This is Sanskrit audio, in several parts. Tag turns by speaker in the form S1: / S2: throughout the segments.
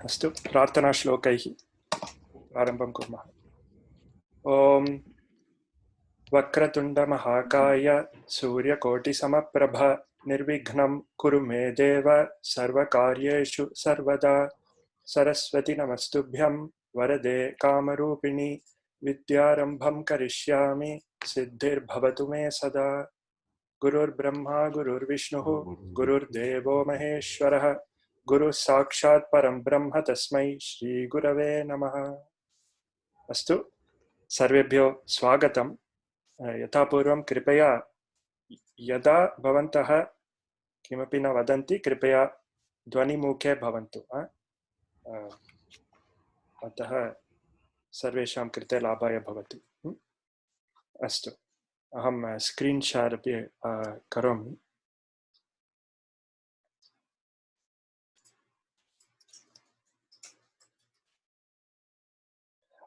S1: अस्तु प्रार्थनाश्लोकैः प्रारम्भं कुर्मः। ॐ वक्रतुण्डमहाकाय सूर्यकोटिसमप्रभ निर्विघ्नं कुरु मे देव सर्वकार्येषु सर्वदा। सरस्वती नमस्तुभ्यं वरदे कामरूपिणि विद्यारम्भं करिष्यामि सिद्धिर्भवतु मे सदा। गुरुर्ब्रह्मा गुरुर्विष्णुः गुरुर्देवो महेश्वरः गुरुः साक्षात् परं ब्रह्म तस्मै श्रीगुरवे नमः। अस्तु सर्वेभ्यो स्वागतं। यथा पूर्वं कृपया यदा भवन्तः किमपि न वदन्ति कृपया ध्वनिमुखे भवन्तु। अतः सर्वेषां कृते लाभाय भवति। अस्तु अहं स्क्रीन् शेर् अपि करोमि।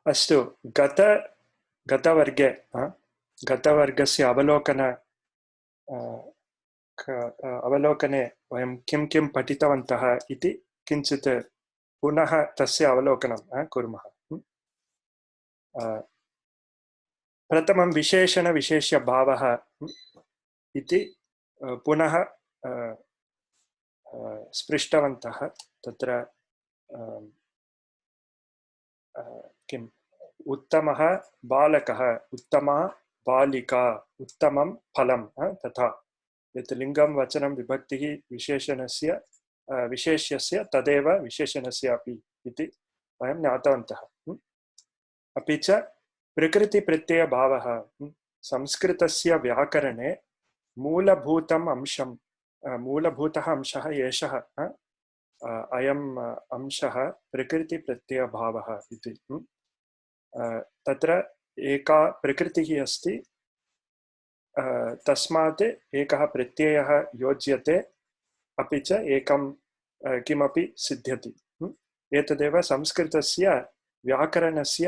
S1: अस्तु गतवर्गस्य अवलोकने वयं किं किं पठितवन्तः इति किञ्चित् पुनः तस्य अवलोकनं कुर्मः। प्रथमं विशेषणविशेष्यभावः इति पुनः स्पृष्टवन्तः। तत्र किम् उत्तमः बालकः, उत्तमा बालिका, उत्तमं फलं, तथा यत् लिङ्गं वचनं विभक्तिः विशेषणस्य विशेष्यस्य तदेव विशेषणस्य अपि इति वयं ज्ञातवन्तः। अपि च प्रकृतिप्रत्ययभावः संस्कृतस्य व्याकरणे मूलभूतः अंशः एषः अयम् अंशः प्रकृतिप्रत्ययभावः इति। तत्र एका प्रकृतिः अस्ति, तस्मात् एकः प्रत्ययः योज्यते, अपि च एकं किमपि सिद्ध्यति। एतदेव संस्कृतस्य व्याकरणस्य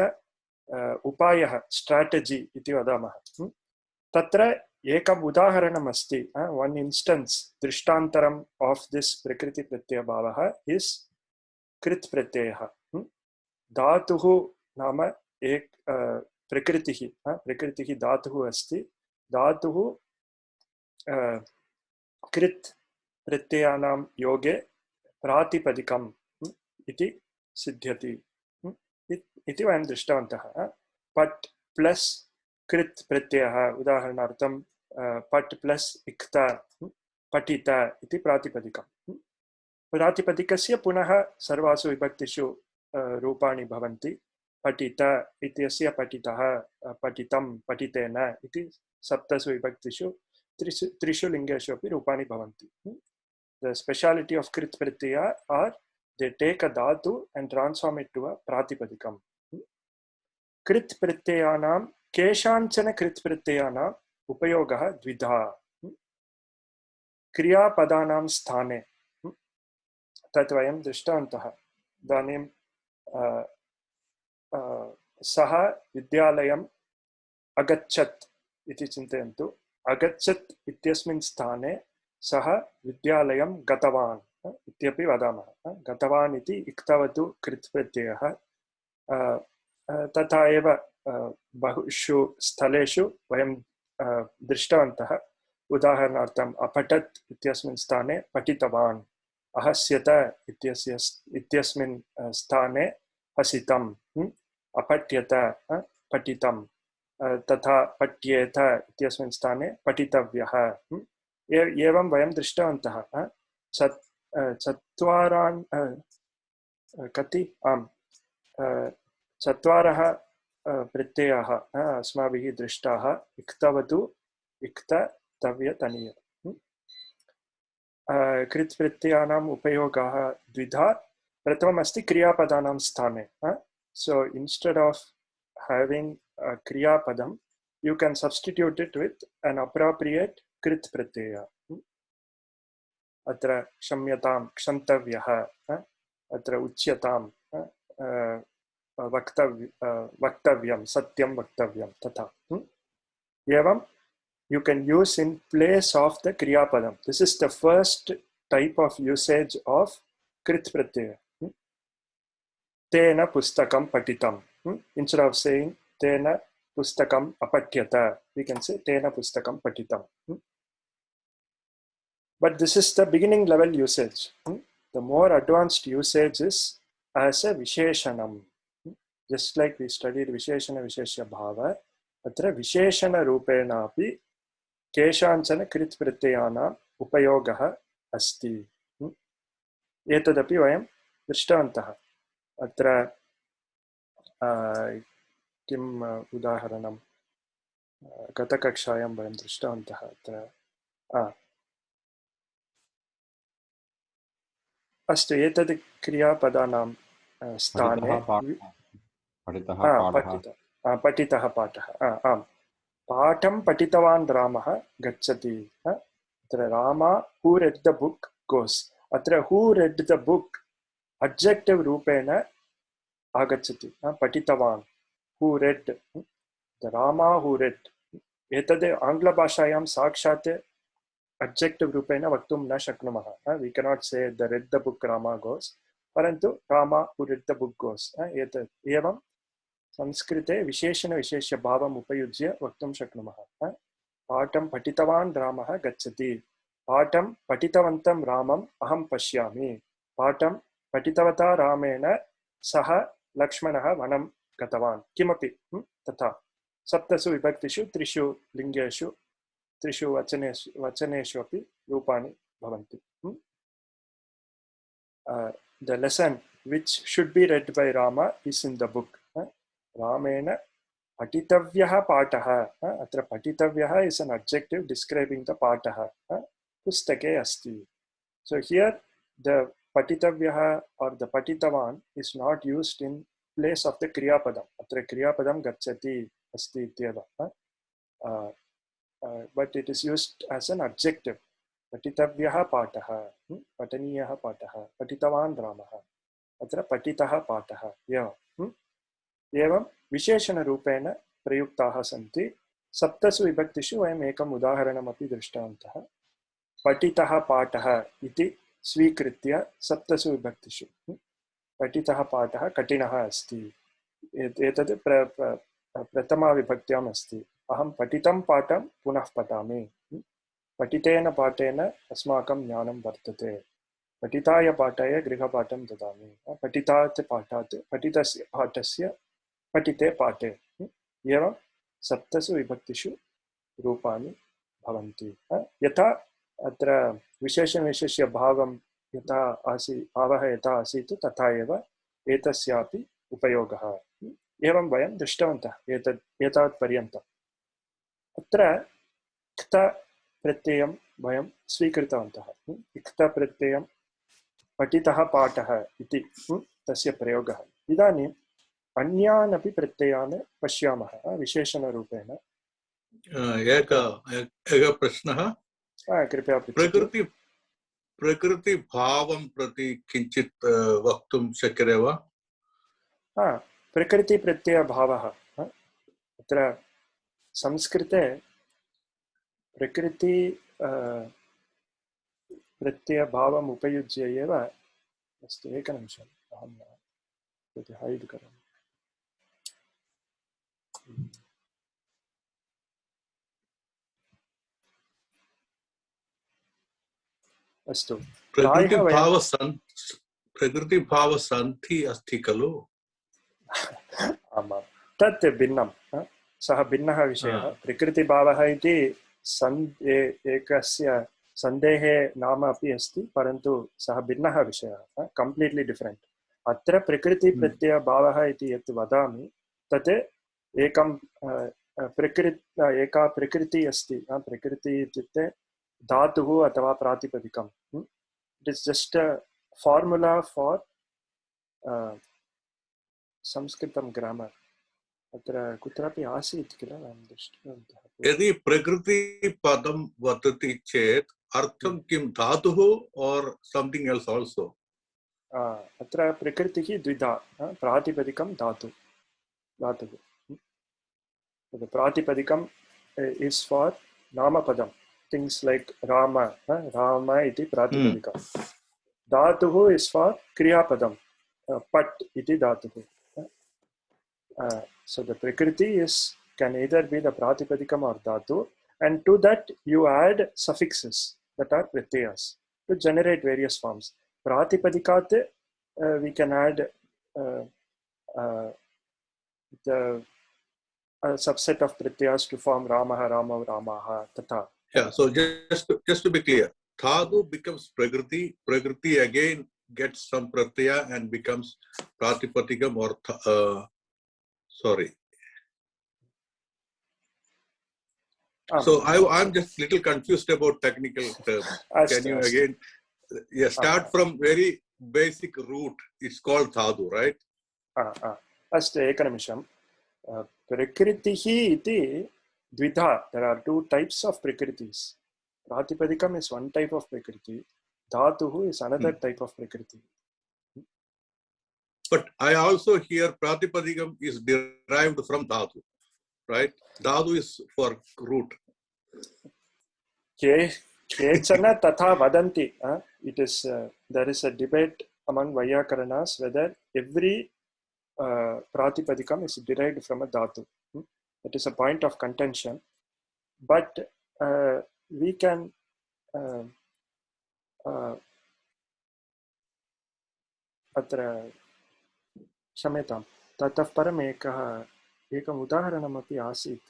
S1: उपायः, स्ट्राटेजी इति वदामः। तत्र एकम् उदाहरणम् अस्ति, one instance, दृष्टान्तरम् of this प्रकृति प्रत्ययभावः is कृत् प्रत्ययः। धातुः नाम एक प्रकृतिः धातुः अस्ति। धातुः कृत् प्रत्ययानां योगे प्रातिपदिकम् इति सिद्ध्यति इति वयं दृष्टवन्तः। पट् प्लस् कृत् प्रत्ययः, उदाहरणार्थं पट् प्लस् इक्त, पठित इति प्रातिपदिकम्। प्रातिपदिकस्य पुनः सर्वासु विभक्तिषु रूपाणि भवन्ति। पठित इत्यस्य पठितः, पठितं, पठितेन इति सप्तसु विभक्तिषु त्रिषु लिङ्गेषु अपि रूपाणि भवन्ति। The speciality of Krit Pratyaya are they take a dhatu and transform it to a pratipadikam. Krit Pratyayanam keshanchana Krit Pratyayanam upayogah dvidha. Kriya padanam sthane. तत् वयं दृष्टवन्तः। इदानीं सः विद्यालयम् अगच्छत् इति चिन्तयन्तु। अगच्छत् इत्यस्मिन् स्थाने सः विद्यालयं गतवान् इत्यपि वदामः। गतवान् इति इक्तवतु कृत् प्रत्ययः। तथा एव बहुषु स्थलेषु वयं दृष्टवन्तः। उदाहरणार्थम् अपठत् इत्यस्मिन् स्थाने पठितवान्, अहस्यत इत्यस्मिन् स्थाने हसितम्, अपठ्यत पठितं, तथा पठ्येत इत्यस्मिन् स्थाने पठितव्यः। एवं वयं दृष्टवन्तः। चत्वारान् कति चत्वारः प्रत्ययाः अस्माभिः दृष्टाः। इक्तवतु, इक्ततव्य, तनीय। कृत् प्रत्ययानाम् उपयोगः द्विधा। प्रथममस्ति क्रियापदानां स्थाने। So instead of having a kriyapadam, you can substitute it with an appropriate krit pratyaya. अत्र क्षम्यतां, क्षन्तव्यः, अत्र उच्यतां, वक्तव्यं, सत्यं वक्तव्यं, तथा। एवं you can use in place of the kriyapadam. This is the first type of usage of krit pratyaya. tena pustakam patitam. Instead of saying tena pustakam apatyata, we can say tena pustakam patitam. But this is the beginning level usage. The more advanced usage is as a visheshanam. Just like we studied visheshana visheshya bhava, atra visheshana rupena api keshanchana krit pratyayana upayogah asti. Etadapi vayam drishtavantah. Atra किम उदाहरणं गतकक्षायां वयं दृष्टवन्तः अत्र अस्तु एतद् क्रियापदानां स्थाने पठितः पाठः आम् पाठं पठितवान् रामः गच्छति अत्र रामा हू रेड द बुक गोस् अत्र हू रेड द बुक adjective रूपेण आगच्छति पठितवान् who read the Rama who read एतद् आङ्ग्लभाषायां साक्षात् adjective रूपेण वक्तुं न शक्नुमः we cannot say the read the book Rama goes परन्तु Rama who read the book goes एतद् एवं संस्कृते विशेषण विशेष्य भावम् उपयुज्य वक्तुं शक्नुमः पाठं पठितवान् रामः गच्छति पाठं पठितवन्तं रामम् अहं पश्यामि पाठं पठितवता रामेण सह लक्ष्मणः वनं गतवान् किमपि तथा सप्तसु विभक्तिषु त्रिषु लिङ्गेषु त्रिषु वचनेषु अपि रूपाणि भवन्ति the lesson which should be read by Rama is in the book रामेण पठितव्यः पाठः अत्र पठितव्यः is an adjective describing the पाठः पुस्तके अस्ति so here the पठितव्यः or the पठितवान् is not used in place of the kriyapadam atra kriyapadam gacchati asti ityeva but it is used as an adjective patitavyah patah pataniyah patah patitavan ramah atra patitah patah evam visheshana rupena prayuktaah santi saptasu vibhaktishu vayam ekam udaharanam api drishtavantah patitah patah iti स्वीकृत्य सप्तसु विभक्तिषु पठितः पाठः कठिनः अस्ति एतद् प्रथमा विभक्त्याम् अस्ति अहं पठितं पाठं पुनः पठामि पठितेन पाठेन अस्माकं ज्ञानं वर्धते पठिताय पाठाय गृहपाठं ददामि पठितात् पाठात् पठितस्य पाठस्य पठिते पाठे एवं सप्तसु विभक्तिषु रूपाणि भवन्ति यथा अत्र विशेषणविशेष्य भावं यथा भावः यथा आसीत् तथा एव एतस्यापि उपयोगः एवं वयं दृष्टवन्तः एतावत् पर्यन्तम् अत्र क्त प्रत्ययं वयं स्वीकृतवन्तः क्त प्रत्ययं पठितः पाठः इति तस्य प्रयोगः इदानीम् अन्यान् अपि प्रत्ययान् पश्यामः विशेषणरूपेण
S2: एकः प्रश्नः
S1: कृपया
S2: प्रकृति भावं प्रति किञ्चित् वक्तुं शक्यते वा
S1: प्रकृति प्रत्यय भावः अत्र संस्कृते प्रकृति प्रत्यय भावम् उपयुज्य एव अस्तु एकनिमिषम् अहं हैड् करोमि अस्तु
S2: प्रकृतिभाव सन्ति अस्ति खलु
S1: आमां तत् भिन्नं सः भिन्नः विषयः प्रकृतिभावः इति एकस्य सन्देहे नाम अपि अस्ति परन्तु सः भिन्नः विषयः कम्प्लीट्लि डिफरेण्ट् अत्र प्रकृतिप्रत्ययभावः इति यत् वदामि तत् एकं एका प्रकृति अस्ति प्रकृति इत्युक्ते धातुः अथवा प्रातिपदिकम् it is just a formula for संस्कृतं ग्रामर् अत्र कुत्रापि आसीत् किल अहं दृष्टवन्तः
S2: यदि प्रकृतिपदं वदति चेत् अर्थं किं धातुः और समथिंग एल्स आल्सो
S1: अत्र प्रकृतिः द्विधा प्रातिपदिकं धातुः प्रातिपदिकं इस् फार् नामपदं things like rama iti pratipadikam dhatuh is for kriyapadam pat iti dhatuhu. So the prakriti can either be the pratipadikam or dhatu, and to that you add suffixes that are pratyayas to generate various forms. Pratipadikate we can add the subset of pratyayas to form Ramaha, Ramav, Ramaha, Tata.
S2: Yeah, so just to be clear, Dhatu becomes Prakriti, Prakriti again gets some pratyaya and becomes Pratipadikam or sorry. So I'm just little confused about technical terms. Can you again start from very basic root? It's called Dhatu, right?
S1: Astu ekanimisham. Prakritihi iti dvidha. There are two types of prakritis. Pratipadikam is one type of prakriti. Dhatuhu is another type of prakriti.
S2: But I also hear Pratipadikam is derived from Dhatu, right? Dhatu is for root.
S1: Kechana tatha vadanti. It is there is a debate among Vaiyakaranas whether every Pratipadikam is derived from a dhatu. It is a point of contention, but we can अत्र क्षम्यतां ततः परम् एकम् उदाहरणमपि आसीत्.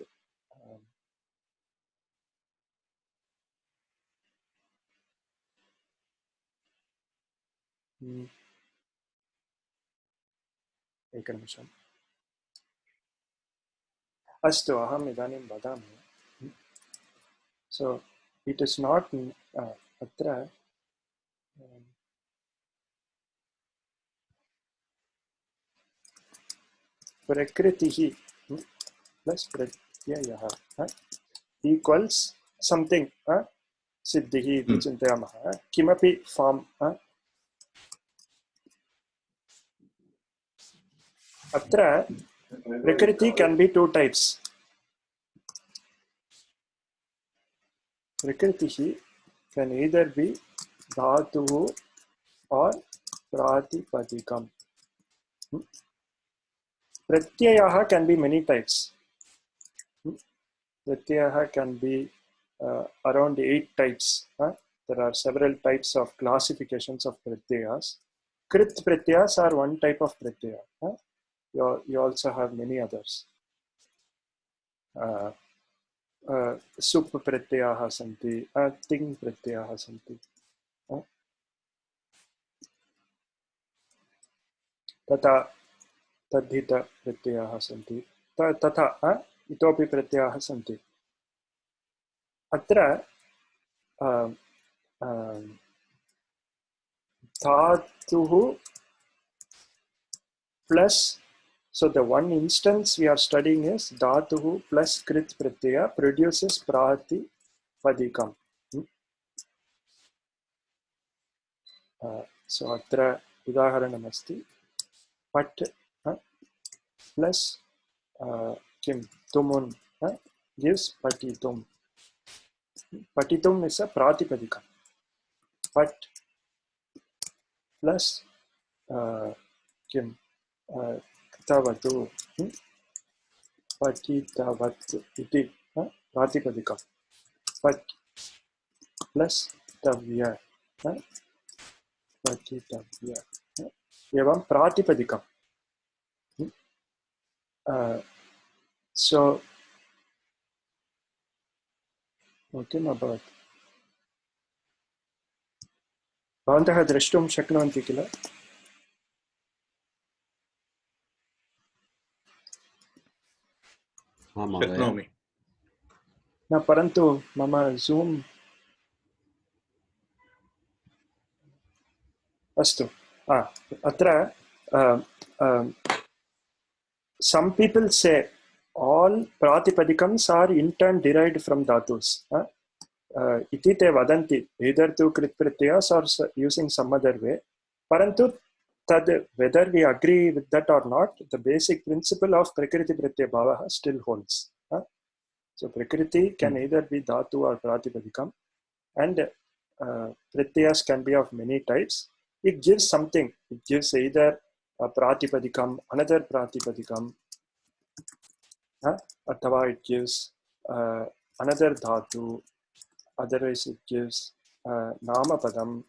S1: एकनिमिषम्. अस्तु अहम् इदानीं वदामि. So it is not अत्र प्रकृतिः plus प्रत्ययः equals something सिद्धिः इति चिन्तयामः. किमपि form अत्र prakriti can be two types. Prakriti can either be dhatu or pratipadikam. Pratyayaha can be many types. Pratyayaha can be around 8 types. There are several types of classifications of pratyayas. Krit pratyayas are one type of pratyaya. You also have many others. Sup pratyayaha santi, ting pratyayaha santi. Tata tadhita pratyayaha santi. Tata itopi pratyayaha santi. Atra dhatuhu plus, so the one instance we are studying is dhatuhu plus krit pratyaya produces pratipadikam. So atra udaharanam asti. Pat plus kim tumun gives patitum. Patitum is a pratipadikam. Pat plus kim tavatu patitavat iti pratipadikam. Pat plus tavya patitavya evam pratipadikam. So किम् अभवत्? भवन्तः द्रष्टुं शक्नुवन्ति किल?
S2: शक्नोमि.
S1: न, परन्तु मम ज़ूम् अस्तु. अत्र some people say all pratipadikams are in turn derived from dhatus. Iti te vadanti, either through krit pratyayas or using some other way. Parantu tad, whether we agree with that or not, the basic principle of prakriti pratyaya bhava still holds. So prakriti can either be dhatu or pratipadikam, and pratyayas can be of many types. It gives something. It gives either प्रातिपदिकम्, another प्रातिपदिकम्, अथवा it gives another dhatu, otherwise it gives namapadam,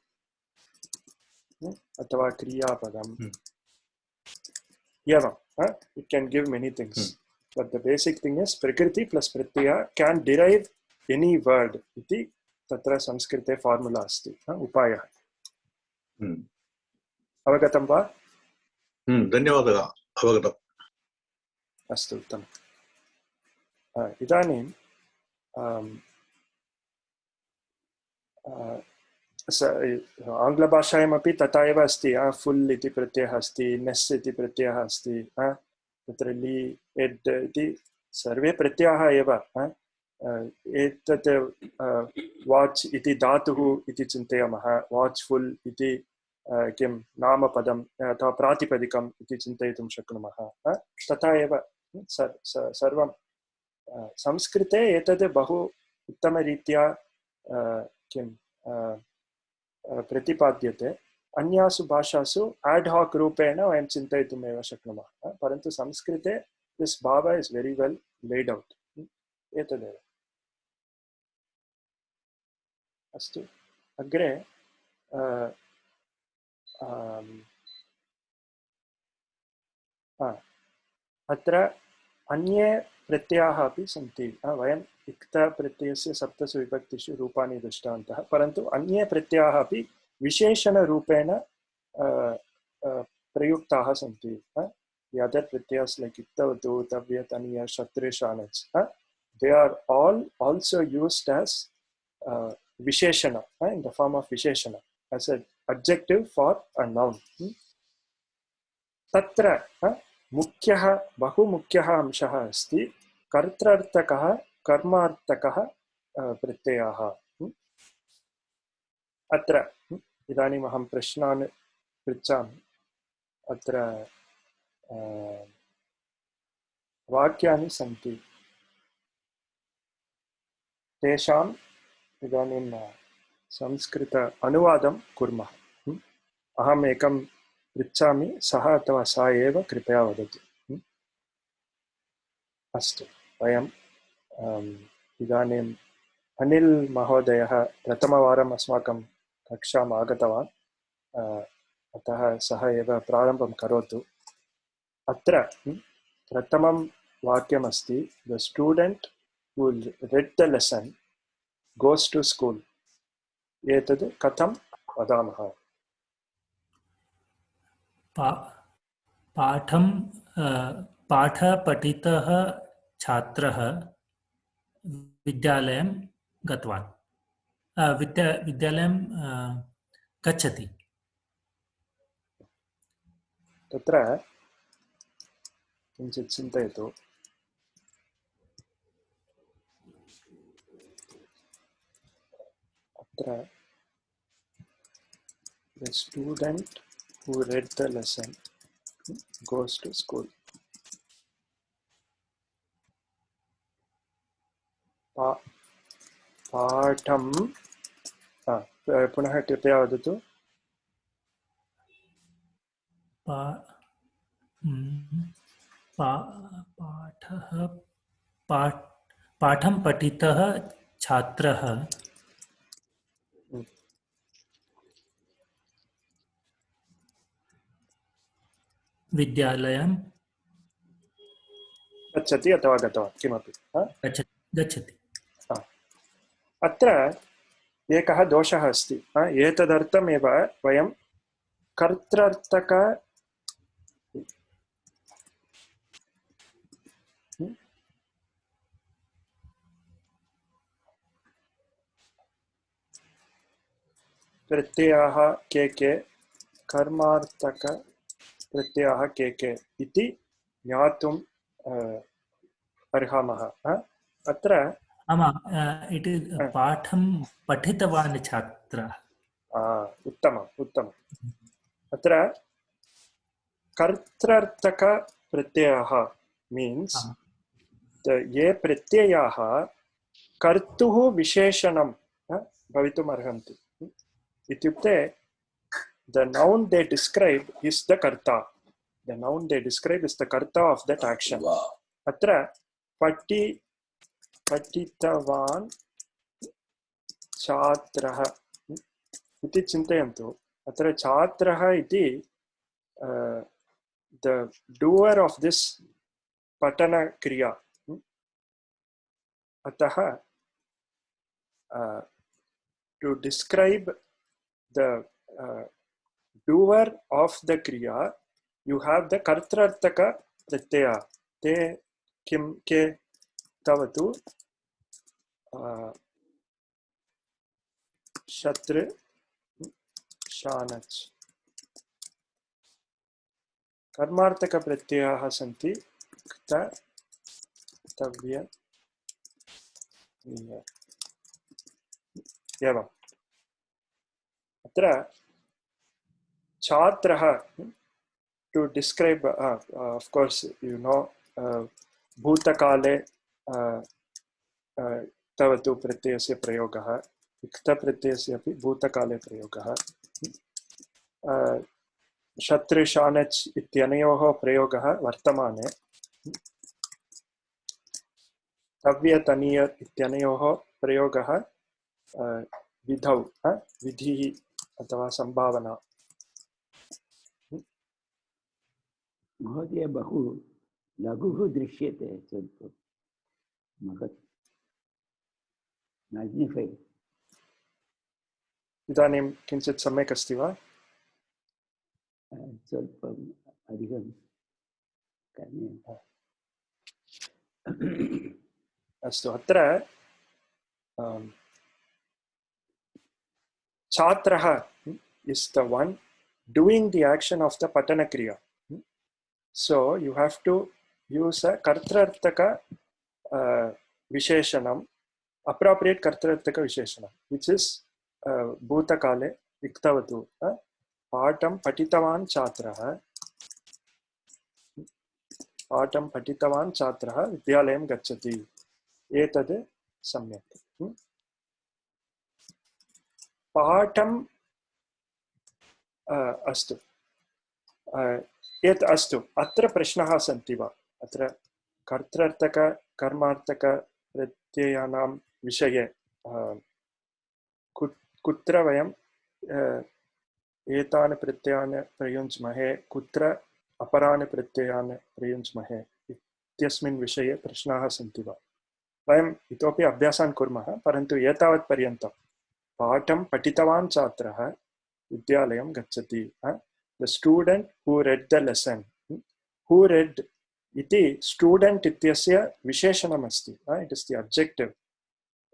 S1: अथवा क्रियापदम. It can give many things, but the basic thing is prakriti plus pratyaya can derive any word. Iti tatra Sanskrite formula asti, upayah. Avagatam va?
S2: धन्यवादः, अवगतम्.
S1: अस्तु, उत्तमम्. इदानीं आङ्ग्लभाषायामपि तथा एव अस्ति. फुल् इति प्रत्ययः अस्ति, नेस् इति प्रत्ययः अस्ति, तत्र लि एड् इति सर्वे प्रत्ययाः एव. एतत् वाच् इति धातुः इति चिन्तयामः, वाच्फुल् इति किं नामपदम् अथवा प्रातिपदिकम् इति चिन्तयितुं शक्नुमः. तथा एव सर्वं संस्कृते एतद् बहु उत्तमरीत्या किं प्रतिपाद्यते. अन्यासु भाषासु एड् हाक् रूपेण वयं चिन्तयितुमेव शक्नुमः, परन्तु संस्कृते दिस् भाव is very well led out. एतदेव. अस्तु, अग्रे अत्र अन्ये प्रत्ययाः अपि सन्ति. वयम् इक्तप्रत्ययस्य सप्तसु विभक्तिषु रूपाणि दृष्टवन्तः, परन्तु अन्ये प्रत्ययाः अपि विशेषणरूपेण प्रयुक्ताः सन्ति. The other pratyas like iktavatu, tavya, taniya, kshatriya, shanach, they are all also used as visheshana, in the form of visheshana, as an adjective for a noun. Tatra मुख्यः बहुमुख्यः अंशः अस्ति कर्त्रार्थकः कर्मार्थकः प्रत्ययः. अत्र इदानीम् अहं प्रश्नान् पृच्छामि. अत्र वाक्यानि सन्ति, तेषाम् इदानीं संस्कृत अनुवादं कुर्मः. अहम् एकं पृच्छामि, सः अथवा सा एव कृपया वदतु. अस्तु, वयम् इदानीम् अनिल् महोदयः प्रथमवारम् अस्माकं कक्षाम् आगतवान्, अतः सः एव प्रारम्भं करोतु. अत्र प्रथमं वाक्यमस्ति, the student who read the lesson goes to school. एतद् कथं वदामः?
S3: पाठपठितः छात्रः विद्यालयं गतवान्, विद्यालयं गच्छति.
S1: तत्र किञ्चित् चिन्तयतु. अत्र the student who read the lesson goes to school. पाठं पुनः कृपया वदतु.
S3: पाठं पठितः छात्रः विद्यालयं
S1: गच्छति अथवा गतवान्, किमपि
S3: गच्छति.
S1: अत्र एकः दोषः अस्ति. एतदर्थमेव वयं कर्त्रार्थक प्रत्ययाः के कर्मार्थक प्रत्ययाः के इति ज्ञातुम् अर्हामः. अत्र
S3: इति पाठं पठितवान् छात्रः.
S1: उत्तमम्. अत्र कर्त्रार्थक प्रत्ययाः मीन्स् ये प्रत्ययाः कर्तुः विशेषणं भवितुम् अर्हन्ति. इत्युक्ते the noun they describe is the karta. the noun they describe is the karta of that action. Atra patitavan chatrah iti chintayantu. Atra chatrah iti the doer of this patana kriya. Ataha to describe the doer of the kriya, you have the kartrartaka pratyaya. Te kim ke tavatu shatru shanach. Karmartaka pratyayaha santi kta tavya niya. Evam. Atra chatraha, to describe, of course, you know, bhutakale tavatu pratyayasya prayogaha, ikta pratyayasya api bhutakale prayogaha. Shatru shanach ityanayoho prayogaha vartamane. Tavya taniya ityanayoho prayogaha vidhau, vidhihi अथवा संभावना.
S4: महोदय बहु लघुः दृश्यते स्वल्प महत् मैग्निफै.
S1: इदानीं किञ्चित् सम्यक् अस्ति वा?
S4: स्वल्पम् अधिकं करणीयम्.
S1: अस्तु. अत्र Chatraha is the one doing the action of the patana kriya. So you have to use a kartrartaka visheshanam, appropriate kartrartaka visheshanam, which is bhutakale iktavatu. Patam patitavan chatraha. Patam patitavan chatraha vidyalayam gacchati. Etad samyak. Patam astu. Yet astu. Atra prashnaha santi va. Atra kartrartaka karmartaka pratyayanam vishaye kutra vayam etane pratyayane prayunjmahe kutra aparane pratyayane prayunjmahe ityasmin vishaye prashnaha santi va. Vayam itopi abhyasan kurmah parantu etavat paryantam Patam patitavan chatraha vidyalayam gacchati. The student who read the lesson. Who read iti student ityasya visheshanam asti. It is the adjective.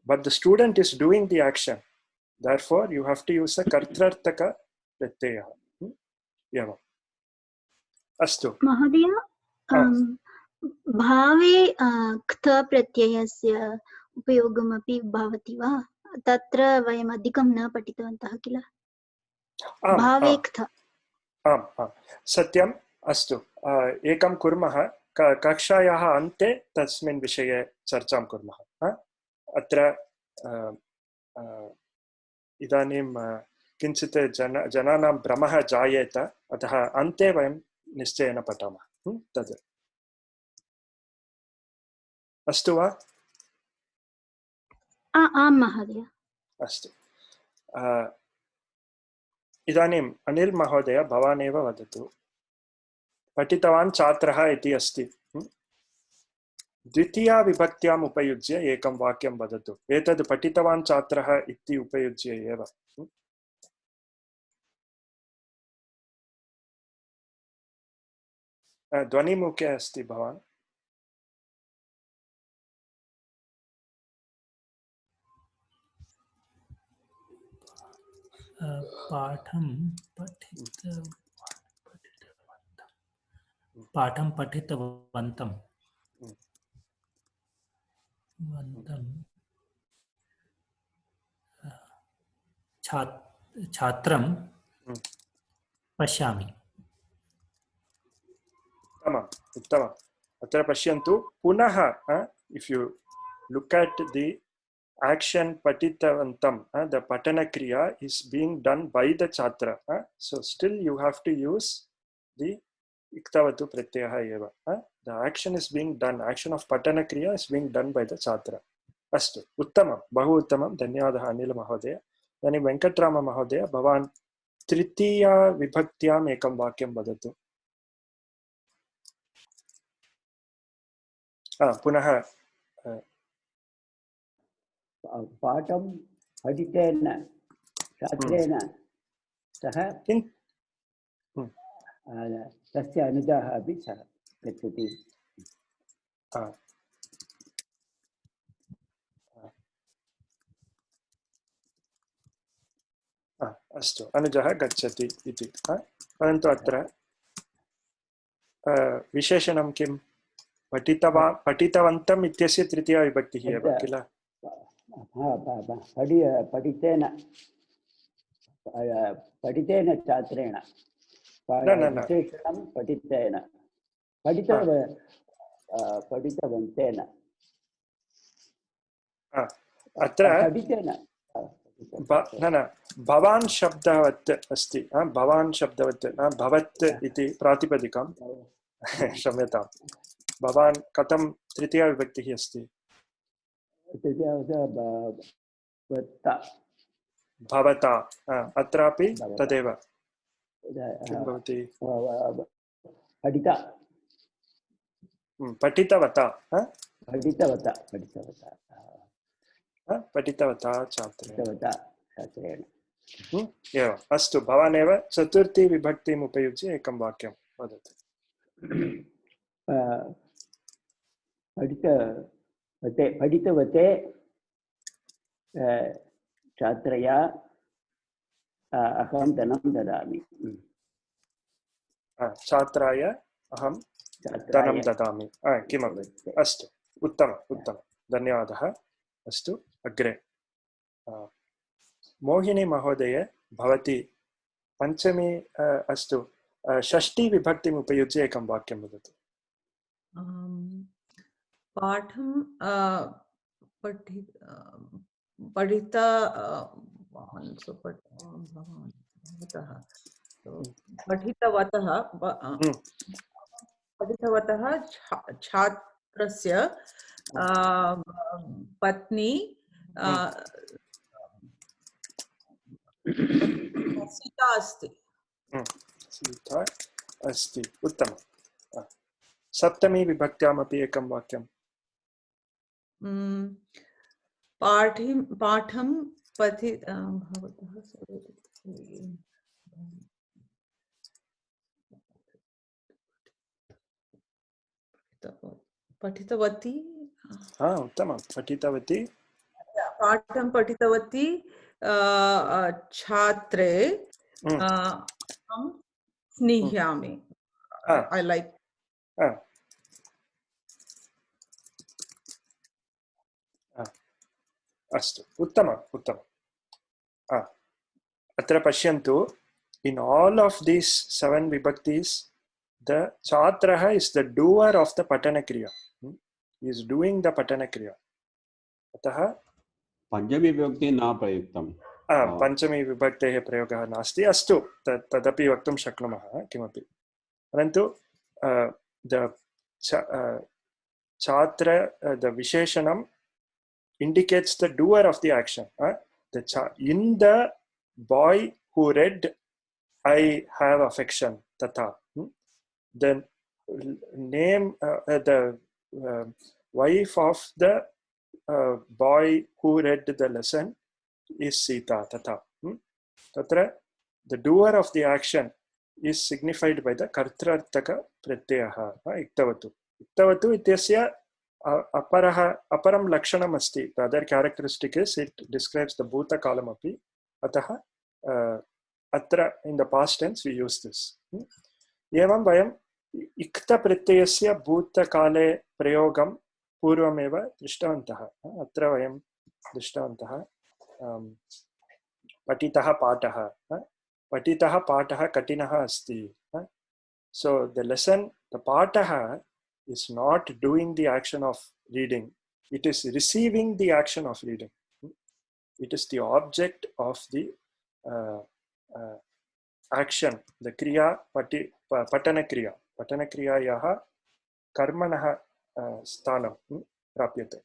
S1: But the student is doing the action. Therefore, you have to use a kartrartaka pratyaya. Yavam. Astu.
S5: Mahodaya, bhave kta pratyayasya उपयोगमपि भवति वा? तत्र वयम् अधिकं न पठितवन्तः किल? भावे कथा.
S1: आम् आम् सत्यम्. अस्तु, एकं कुर्मः. कक्षायाः अन्ते तस्मिन् विषये चर्चां कुर्मः. अत्र इदानीं किञ्चित् जनानां भ्रमः जायेत, अतः अन्ते वयं निश्चयेन पठामः. तद् अस्तु वा?
S5: आम् महोदय.
S1: अस्तु. इदानीम् अनिल महोदय भवानेव वदतु. पठितवान् छात्रः इति अस्ति. द्वितीया विभक्त्याम् उपयुज्य एकं वाक्यं वदतु. एतद् पठितवान् छात्रः इति उपयुज्य एव. ध्वनिमुखे अस्ति भवान्.
S3: पाठं पठितवन्तं छात्रं पश्यामि.
S1: उत्तमम् उत्तमम्. अत्र पश्यन्तु पुनः. If you look at the action patitavantam, the patana kriya is being done by the chatra. So still you have to use the iktavatu pratyayah eva. The action is being done, action of patana kriya is being done by the chhatra. Astu, uttamam, bahu uttamam, dhanyavadah Anil Mahodaya. Then Venkatrama Mahodaya, bhavan tritiya vibhaktiyam ekam vakyam vadatu. पुनः
S4: पाठं पठितेन छात्रेण सह तस्य अनुजः अपि सः गच्छति।
S1: अस्तु, अनुजः गच्छति इति। परन्तु अत्र विशेषणं किं? पठितवन्तम् इत्यस्य तृतीया विभक्तिः एव किल?
S4: पठितेन छात्रेण विशेषणं पठितेन पठितवन्तेन
S1: अत्र
S4: पठितेन
S1: न भवान् शब्दवत् अस्ति। भवान् शब्दवत् भवत् इति प्रातिपदिकं, क्षम्यतां। भवान् कथं तृतीया विभक्तिः अस्ति? भवता। अत्रापि तदेव किं भवति? पठितवता पठितवता छात्रेण एवम्। अस्तु, भवान् एव चतुर्थी विभक्तिम् उपयुज्य एकं वाक्यं वदतु।
S4: पठितवते छात्रया अहं धनं ददामि।
S1: छात्राय अहं धनं ददामि किमपि। अस्तु, उत्तमं, धन्यवादः। अस्तु, अग्रे मोहिनी महोदय, भवती पञ्चमी अस्तु षष्ठी विभक्तिम् उपयुज्य एकं वाक्यं वदतु।
S6: पाठं पठितवतः छात्रस्य पत्नी सीता अस्ति।
S1: सीता अस्ति, उत्तमं। सप्तमी विभक्त्यामपि एकं वाक्यं।
S6: पाठं पठितवती।
S1: उत्तमं, पठितवती।
S6: पाठं पठितवती छात्रे स्निह्यामि। I like.
S1: अस्तु, उत्तमम्। अत्र पश्यन्तु, in all of these 7 vibhaktis, the chatraha is the doer of the patana kriya. He is doing the patana kriya. अतः
S7: पंचमी विभक्ति न प्रयुक्तम्।
S1: पञ्चमी विभक्तेः प्रयोगः नास्ति। अस्तु, तदपि वक्तुं शक्नुमः किमपि। परन्तु the visheshanam indicates the doer of the action. In the boy who read, I have affection, tata. The name, the wife of the boy who read the lesson is Sita, tata. Tatra, the doer of the action is signified by the kartrartaka pratyaha, iktavatu. Iktavatu ityasya aparam lakshanam asti. The other characteristic is it describes the bhuta kalam api. Ataha atra, in the past tense we use this. Evam vayam ikta pratyasya bhuta kale prayogam पूर्वमेव दृष्टवन्तः। अत्र वयं दृष्टवन्तः पठितः पाठः कठिनः अस्ति। So the lesson, the pataha is not doing the action of reading, it is receiving the action of reading. It is the object of the action, the kriya, patana kriya. पठनक्रियायाः कर्मणः स्थानं प्राप्यते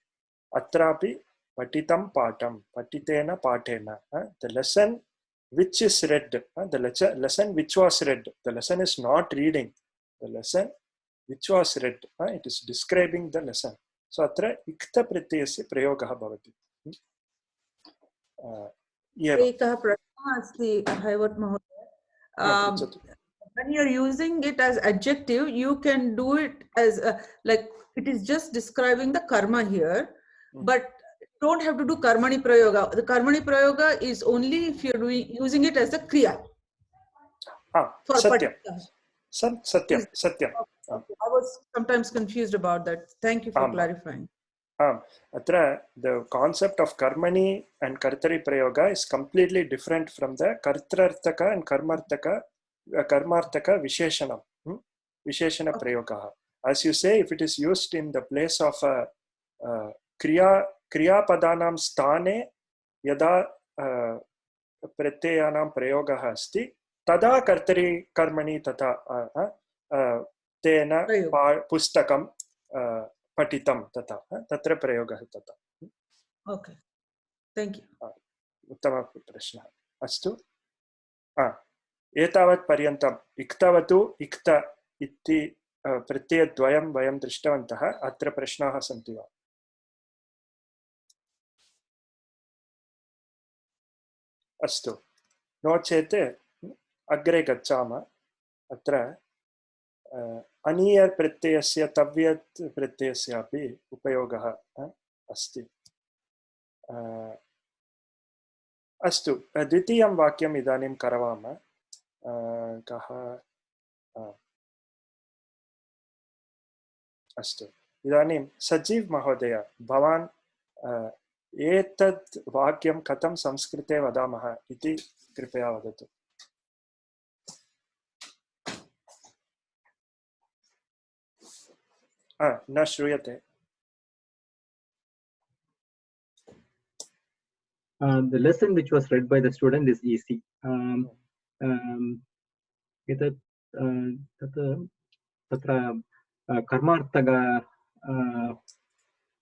S1: अत्रापि पठितं पाठं पठितेन पाठेन the lesson which is read the lesson which was read the lesson is not reading the lesson which was read it is describing the lesson so atra ikta pratyayasya prayogah bhavati
S6: एकः प्रश्नः अस्ति हैवत् महोदय when you are using it as adjective you can do it as like it is just describing the karma here but you don't have to do karmani prayoga the karmani prayoga is only if you are using it as a kriya
S1: satyam
S6: I was sometimes confused about that thank you for clarifying
S1: atra the concept of karmani and kartari prayoga is completely different from the kartrarthaka and karmarthaka visheshanam visheshana prayogah as you say if it is used in the place of a kriya padanam sthane yada pratyayanam prayogah asti tada kartari karmani tata tena pustakam पठितं तथा तत्र प्रयोगः तथा
S6: ओके थैंक यू
S1: उत्तमः प्रश्नः अस्तु एतावत् पर्यन्तम् इक्तवतु इक्त इति प्रत्ययद्वयं वयं दृष्टवन्तः अत्र प्रश्नाः सन्ति वा अस्तु नो चेत् अग्रे गच्छामः अत्र अनीयर् प्रत्ययस्य तव्यत् प्रत्ययस्यापि उपयोगः अस्ति अस्तु द्वितीयं वाक्यम् इदानीं करवामः कः अस्तु इदानीं सजीव महोदय भवान् एतत् वाक्यं कथं संस्कृते वदामः इति कृपया वदतु न श्रूयते
S8: The lesson which was read by the student is easy. तत्र कर्मार्थक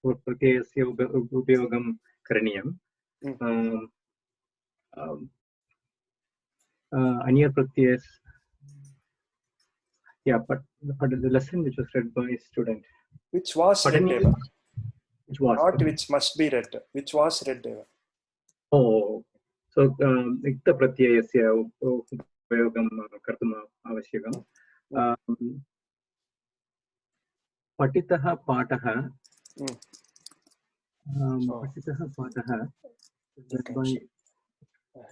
S8: प्रत्ययस्य उपयोगं करणीयम् अन्य प्रत्ययः yeah but the lesson which was read by student
S1: which was read eva
S8: which was
S1: not which must be read which was read eva
S8: oh so ikta pratyayasya उपयोगं कर्तुम् आवश्यकं पठितः पाठः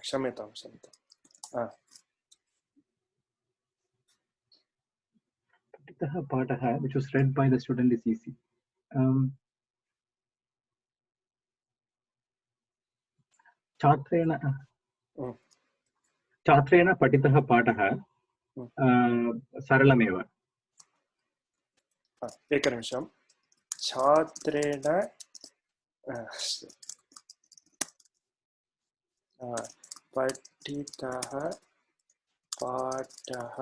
S1: क्षम्यतां
S8: पठितः पाठः which was read by the student is easy छात्रेण पठितः पाठः सरलमेव
S1: एकनिमिषं छात्रेण पठितः पाठः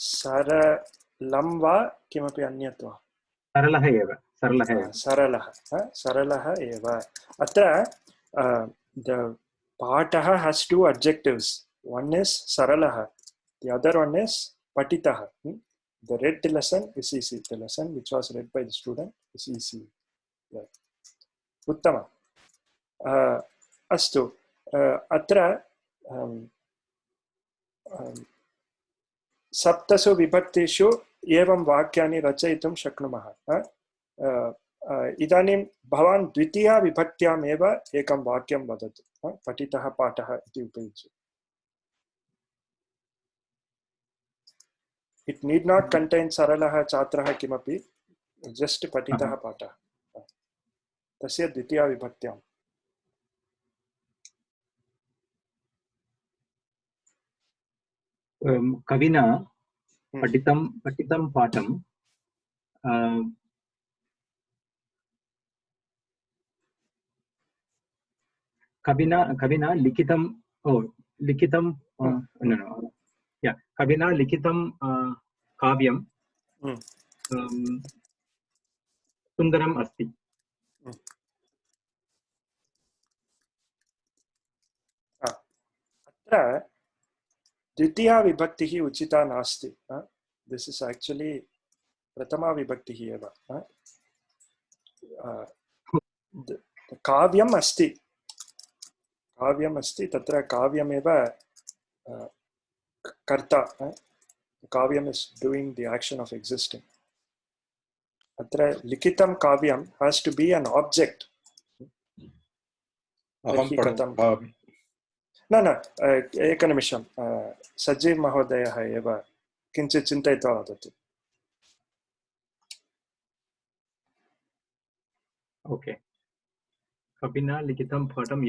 S1: सरलं वा किमपि अन्यत् वा सरलः एव अत्र the पाठः has two adjectives one is saralah the other one is patitah the read lesson is easy the lesson which was read by the student is easy uttama astu atra सप्तसु विभक्तिषु एवं वाक्यानि रचयितुं शक्नुमः इदानीं भवान् द्वितीया विभक्त्याम् एव एकं वाक्यं वदतु पठितः पाठः इति उपयुज्य इट् नीड् नाट् कंटेन् सरलः छात्रः किमपि जस्ट् पठितः पाठः तस्य द्वितीया विभक्त्याम्
S8: कविना पठितं पाठं कविना लिखितं कविना लिखितं काव्यं सुन्दरम् अस्ति।
S1: अत्र द्वितीया विभक्तिः उचिता नास्ति। दिस् इस् एक्चुअली प्रथमा विभक्तिः एव। काव्यम् अस्ति, तत्र काव्यमेव कर्ता। काव्यम् is doing the action of existing. अत्र लिखितं काव्यं has to be an object. न एकनिमिषं, सजीव महोदयः एव किञ्चित् चिन्तयित्वा वदतु।
S8: ओके, कविना लिखितं पाठं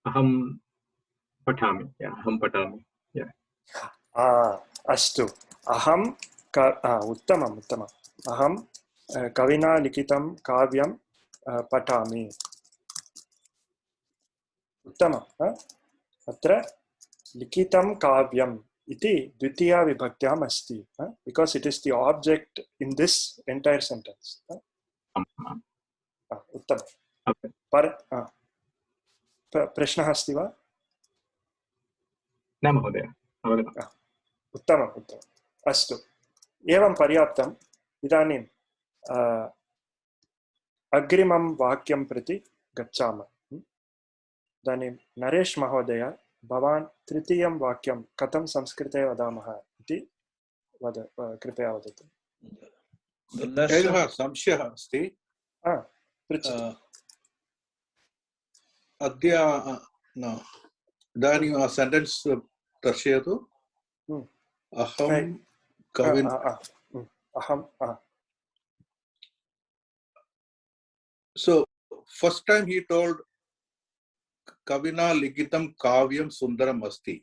S8: अहं पठामि।
S1: अस्तु, उत्तमम्। अहं कविना लिखितं काव्यं पठामि। उत्तमम्। अत्र लिखितं काव्यम् इति द्वितीया विभक्त्याम् अस्ति, because it is the object in this entire sentence. उत्तमम्। प्रश्नः अस्ति वा?
S8: न महोदय।
S1: उत्तमम्। अस्तु, एवं पर्याप्तम्। इदानीं अग्रिमं वाक्यं प्रति गच्छामः। इदानीं नरेश महोदय, भवान् तृतीयं वाक्यं कथं संस्कृते वदामः इति कृपया वदतु।
S2: एकः संशयः अस्ति। अद्य इदानीं सेण्टेन्स् दर्शयतु। अहं So first time he told कविना लिखितं काव्यं सुन्दरम् अस्ति।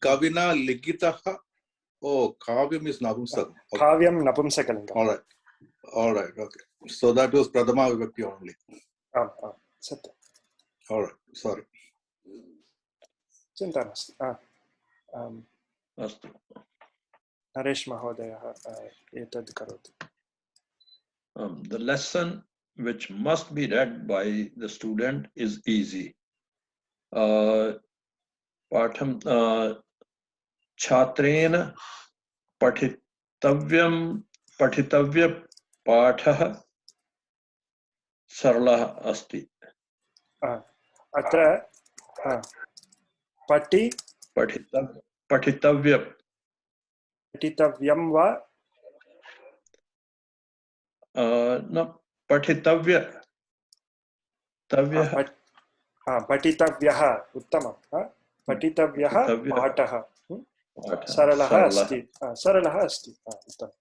S2: कविना लिखितः, काव्यम् इस् नपुंसक।
S1: काव्यं नपुंसकलिङ्गम्।
S2: All right, okay. So that was Pradama Vibhakti only.
S1: सत्यम्।
S2: All right, sorry.
S1: चिन्ता नास्ति।
S9: अस्तु,
S1: नरेश महोदयः एतद् करोतु।
S9: The lesson which must be read by the student is easy. पाठं छात्रेण पठितव्य पाठः सरलः अस्ति।
S1: अत्र पठितव्यं वा?
S9: न, पठितव्यः।
S1: पठितव्यः। उत्तमं। पठितव्यः पाठः सरलः अस्ति। उत्तमम्।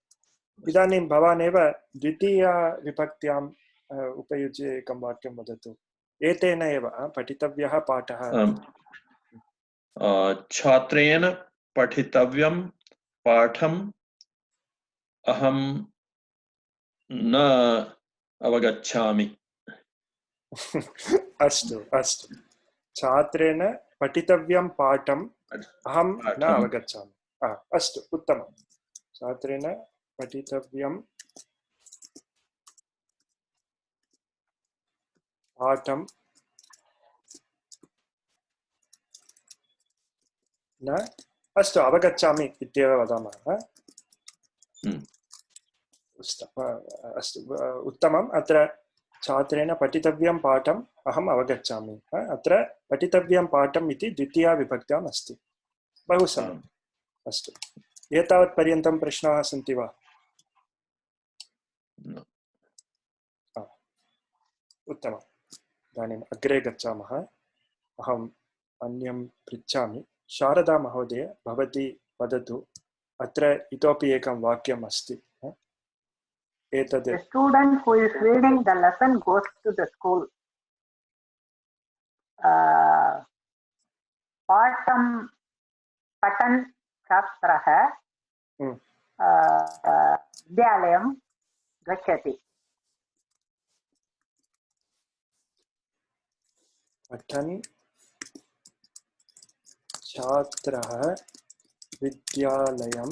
S1: इदानीं भवान् एव द्वितीया विभक्त्याम् उपयुज्य एकं वाक्यं वदतु। एतेन एव पठितव्यः पाठः।
S9: छात्रेण पठितव्यं पाठम् अहं न अवगच्छामि।
S1: अस्तु। छात्रेण पठितव्यं पाठम् अहं न अवगच्छामि। अस्तु, उत्तमं। छात्रेण पठितव्यं पाठं न अवगच्छामि इत्येव वदामः। अस्तु, उत्तमम्। अत्र छात्रेण पठितव्यं पाठम् अहम् अवगच्छामि। अत्र पठितव्यं पाठम् इति द्वितीया विभक्त्याम् अस्ति। बहु सम्यक्। अस्तु, एतावत् पर्यन्तं प्रश्नाः सन्ति वा? उत्तमम्। इदानीम् अग्रे गच्छामः। अहम् अन्यं पृच्छामि। शारदा महोदय, भवती वदतु। अत्र इतोपि एकं वाक्यम् अस्ति। एतद्
S10: The student who is reading the lesson goes to the school. पाठं पठन् छात्रः विद्यालयं गच्छति।
S1: पठन् छात्रः विद्यालयं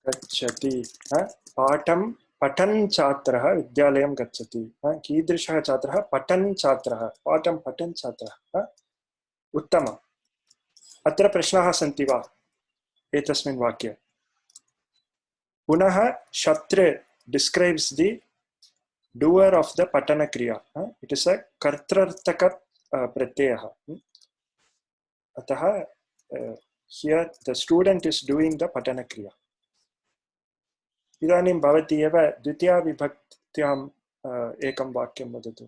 S1: गच्छति पाठं पठन् छात्रः विद्यालयं गच्छति कीदृशः छात्रः पठन् छात्रः पाठं पठन् छात्रः उत्तमम् अत्र प्रश्नाः सन्ति वा एतस्मिन् वाक्ये पुनः शत्रे describes the doer of the patana kriya it is a kartrarthaka pratyayah atah here the student is doing the patana kriya idanim bhavati eva dvitiya vibhaktyam ekam vakyam vadatu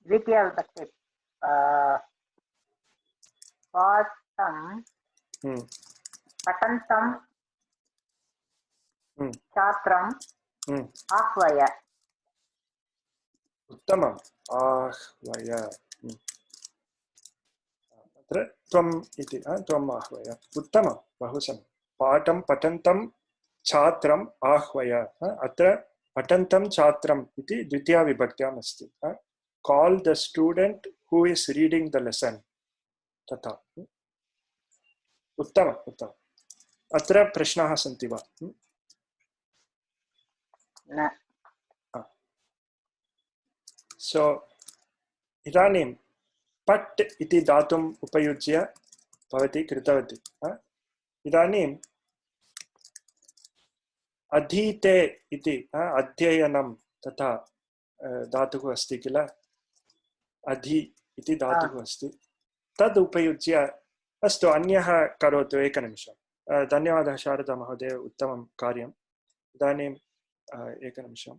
S10: द्वितीया विभक्ति पाठं पठन्तं छात्रं आह्वय
S1: उत्तमम् आह्वय अत्र त्वम् इति त्वम् आह्वय उत्तमं बहु सम्यक् पाठं पठन्तं छात्रम् आह्वय अत्र पठन्तं छात्रम् इति द्वितीया विभक्त्याम् अस्ति call the student who is reading the lesson तथा उत्तमम् उत्तमम् अत्र प्रश्नाः सन्ति वा सो इदानीं पट् इति धातुम् उपयुज्य भवती कृतवती इदानीम् अधीते इति अध्ययनं तथा धातुः अस्ति किल अधि इति धातुः अस्ति तद् उपयुज्य अस्तु अन्यः करोतु एकनिमिषं धन्यवादः शारदा महोदय उत्तमं कार्यम् इदानीम् एकनिमिषं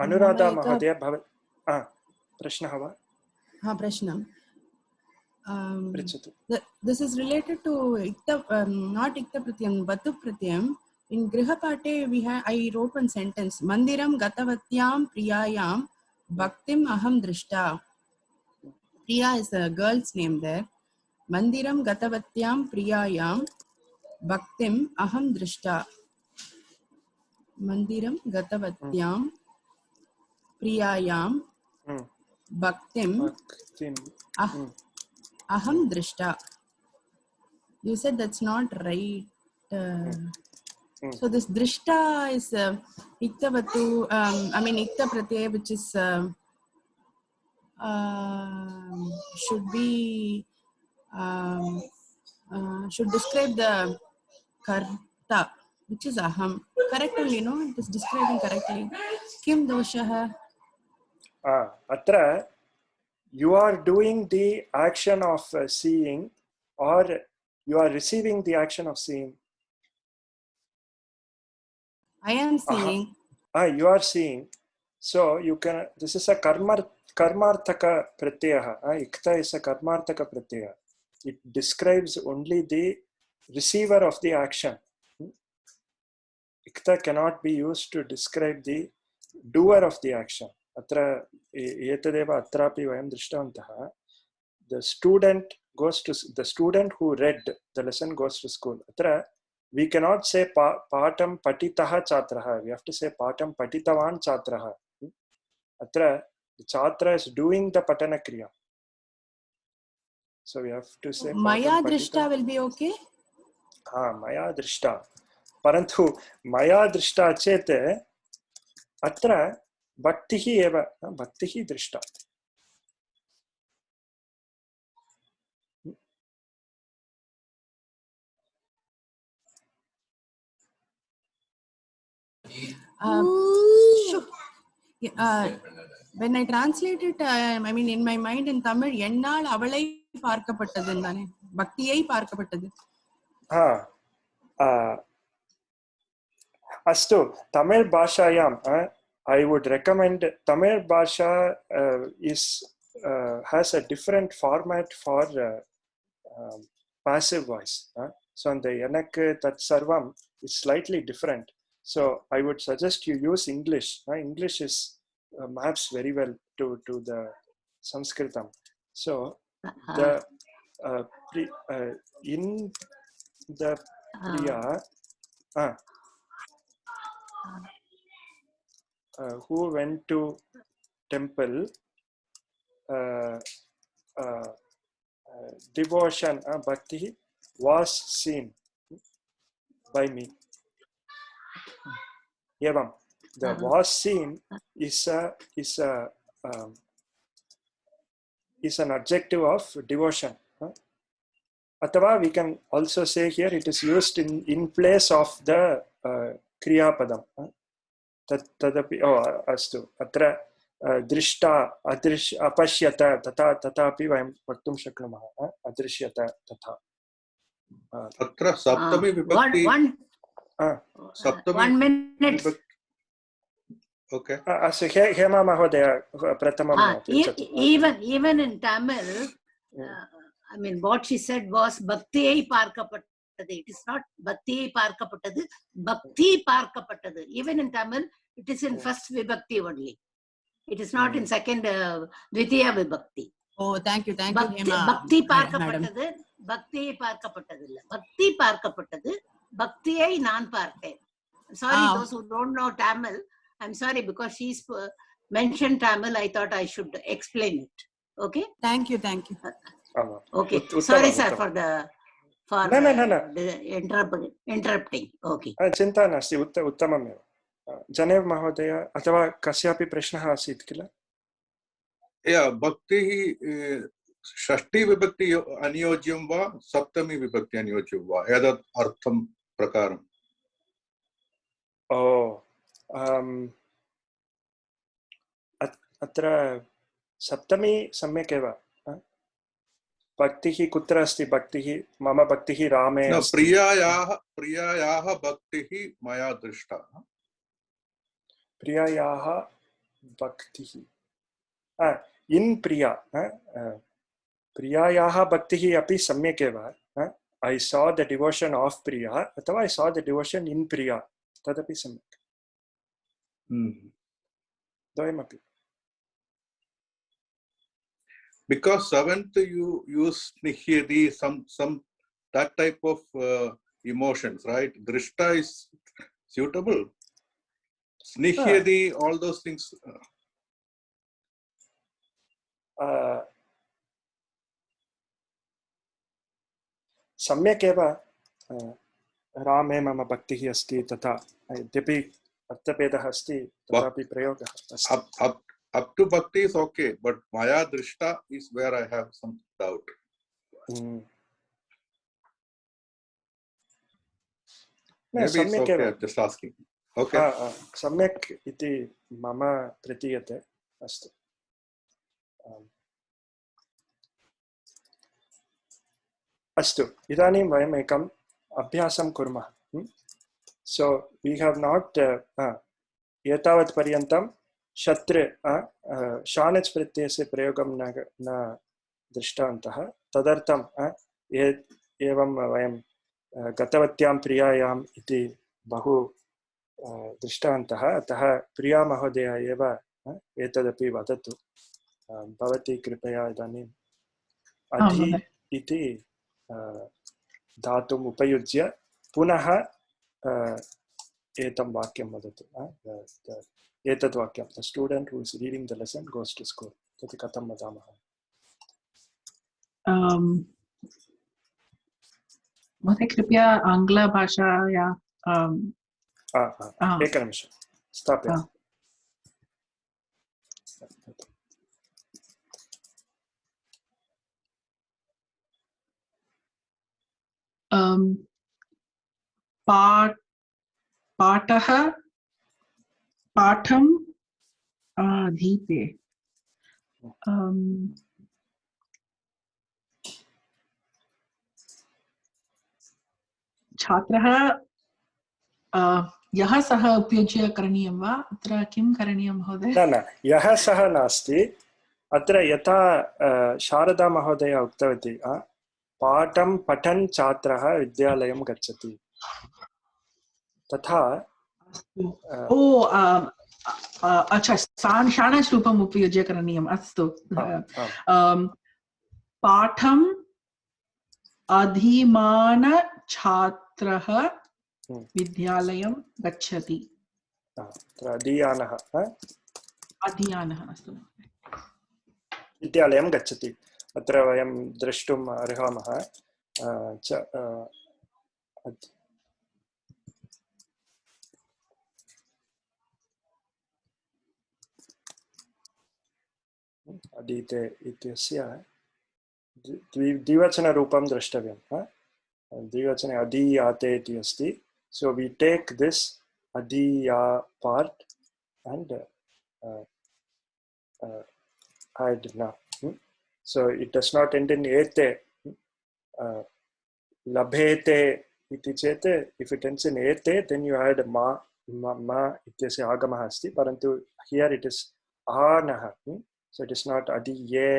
S1: अनुराधा महोदय भव प्रश्नः वा
S11: प्रश्नं
S1: पृच्छतु
S11: this is related to ikta not ikta pratyam batu pratyam in grihapate I wrote one sentence mandiram gatavatyam priyayam bhaktim aham drishta priya is a girl's name there mandiram gatavatyam priyayam bhaktim aham drishta mandiram gatavatyam priyayam bhaktim aham drishta you said that's not right so this drishta is iktavatu I mean ikta pratyaya which is should be should describe the karta which is aham correct only no it is describing correctly kim doshah
S1: atra you are doing the action of seeing or you are receiving the action of seeing
S11: I am seeing
S1: you are seeing so you can this is a karmarthaka pratyaya ikta is a karmarthaka pratyaya it describes only the receiver of the action ikta cannot be used to describe the doer of the action atra etadeva atrapi vayam drishtavantah the student who read the lesson goes to school atra we cannot say paఠం patitah chatrah we have to say paఠం patitavan chatrah atra the chatra is doing the patana kriya so we have to say
S11: maya drishta will be okay
S1: maya drishta parantu maya drishta chete atra bhaktiः eva bhaktiः drishta
S11: when I translate it I mean in my mind in Tamil ennal avalai paarkapattadu endane bhaktiyai paarkapattadu
S1: astu Tamil bhashayam I would recommend Tamil bhasha has a different format for passive voice so on the enakku tat sarvam is slightly different so I would suggest you use English English is maps very well to the Sanskritam so the in the priya who went to temple, devotion, bhakti was seen by me. Evam. The was seen is an adjective of devotion. Atava, we can also say here it is used in place of the kriya padam. Tadapi, astu. Atra drishta, apashyata, tatapi vayam vaktum shaknumaha. Adrishyata, tata.
S2: Atra saptami vibhakti. Saptami
S12: 1 minute.
S2: Okay.
S1: So Hema Mahodaya, Pratamam.
S12: Even in Tamil, I mean, what she said was Bhakti Parkapattadu. It is not Bhakti Parkapattadu, Bhakti Parkapattadu. Even in Tamil, it is in first Vibhakti only. It is not in second Dvitiya Vibhakti.
S11: Oh, thank you, Hema.
S12: Bhakti Parkapattadu, Bhakti Parkapattadu. Bhakti Parkapattadu, Bhakti ai nan parte. I'm sorry, those who don't know Tamil, I'm sorry, because she's mentioned Tamil, I thought I should explain it. Okay?
S11: Thank you.
S12: Okay. Sorry, sir, for interrupting. Okay.
S1: Chinta nasti, uttamam. Janev Mahodaya, athava kasyapi prashnaha asit kila?
S2: Yeah, bhakti षष्ठी विभक्ति अनियोज्यं वा सप्तमी विभक्ति अनियोज्यं वा एतत् अर्थं प्रकारम्
S1: अत्र सप्तमी सम्यक् एव भक्तिः कुत्र अस्ति भक्तिः मम भक्तिः रामे अस्ति
S2: प्रियायाः भक्तिः मया दृष्टा
S1: प्रियायाः भक्तिः इन् प्रिया प्रियायाः भक्तिः अपि सम्यक् एव I saw the devotion of Priya अथवा I saw the devotion in Priya तदपि सम्यक् द्वयमपि
S2: because seventh you use snihyati some that type of emotions, right? Drishta is suitable. Snihyati, all those things.
S1: सम्यक् एव रामे मम भक्तिः अस्ति तथा यद्यपि अर्थभेदः अस्ति तथापि प्रयोगः अस्ति
S2: up to bhakti is okay, but maya drishta is where I have some doubt. Maybe it's okay, I'm just asking. Okay.
S1: सम्यक् इति मम प्रतीयते अस्तु अस्तु इदानीं वयम् एकम् अभ्यासं कुर्मः so we have not एतावत् पर्यन्तं शत्रे शानच् प्रत्ययस्य प्रयोगं न दृष्टवन्तः तदर्थं एवं वयं गतवत्यां प्रियायाम् इति बहु दृष्टवन्तः अतः प्रिया महोदया एव एतदपि वदतु भवती कृपया इदानीम् अधि इति धातुम् उपयुज्य पुनः एतं वाक्यं वदतु एतद् वाक्यं the student who is reading the lesson goes to school तत् कथं वदामः
S13: महोदय कृपया आङ्ग्लभाषाया
S1: एकनिमिषं स्थापयामि
S13: पाठं अधीते छात्रः यः सः उपयुज्य करणीयं वा अत्र किं करणीयं महोदय
S1: न यः सः नास्ति अत्र यथा शारदा महोदया उक्तवती पाठं पठन् छात्रः विद्यालयं गच्छति तथा
S13: अच्छा शाणच् रूपम् उपयुज्य करणीयम् अस्तु पाठम् अधीमान छात्रः विद्यालयं गच्छति
S1: अत्र अधीयानः
S13: अधीयानः अस्तु
S1: विद्यालयं गच्छति अत्र वयं द्रष्टुम् अर्हामः अधीते इत्यस्य द्विवचनरूपं द्रष्टव्यं द्विवचने अधीयाते इति अस्ति so we take this adhiya part and add na so it does not end in ete labhete iti chete if it ends in ete then you add ma ityasya agamah asti parantu here it is anah so it is not adiye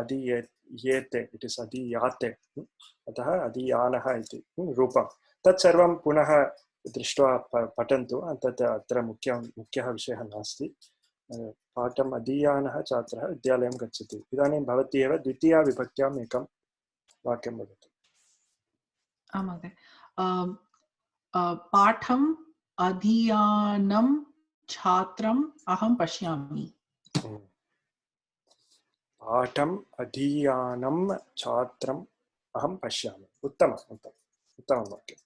S1: adiyete it is adiyate अतः अधीयानः इति रूपं तत् सर्वं पुनः दृष्ट्वा पठन्तु तत् अत्र मुख्यः विषयः नास्ति पाठम् अधीयानः छात्रः विद्यालयं गच्छति इदानीं भवती एव द्वितीया विभक्त्याम् एकं वाक्यं वदतु
S13: आं महोदय पाठम् अधीयानं छात्रम् अहं पश्यामि
S1: पाठम् अधीयानं छात्रम् अहं पश्यामि उत्तमं वाक्यम्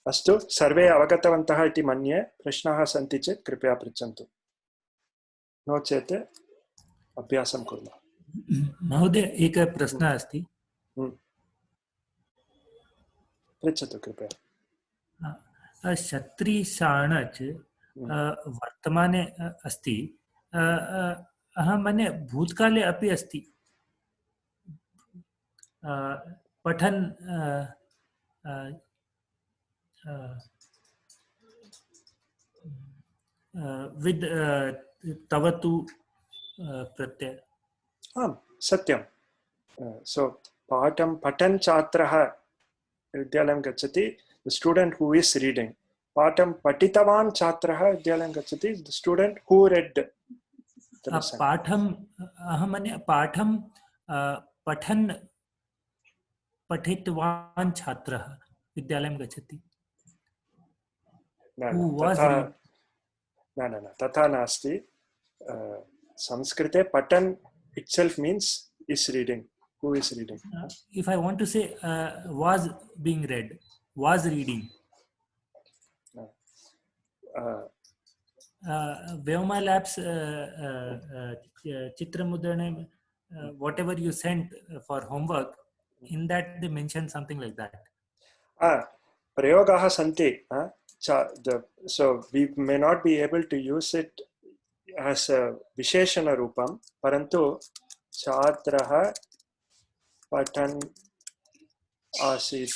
S1: अस्तु सर्वे अवगतवन्तः इति मन्ये प्रश्नाः सन्ति चेत् कृपया पृच्छन्तु नो चेत् अभ्यासं कुर्मः
S3: महोदय एकः प्रश्नः अस्ति
S1: पृच्छतु कृपया
S3: शत्री शाणच् वर्तमाने अस्ति अहं मन्ये भूतकाले अपि अस्ति पठन् विद तवतु प्रत्यय
S1: आम् सत्यं सो पाठं पठन् छात्रः विद्यालयं गच्छति the student who is reading पाठं पठितवान् छात्रः विद्यालयं गच्छति the student who read the lesson
S3: पाठम् अहं मन्ये पाठं पठन् पठितवान् छात्रः विद्यालयं गच्छति
S1: न तथा नास्ति संस्कृते पठन् itself means is reading who is reading
S3: if I want to say was being read was reading Vyoma Labs Chitramudane whatever you sent for homework in that they mentioned something like that
S1: prayogaah santi so we may not be able to use it as a visheshana rupam parantu छात्रः पठन् आसीत्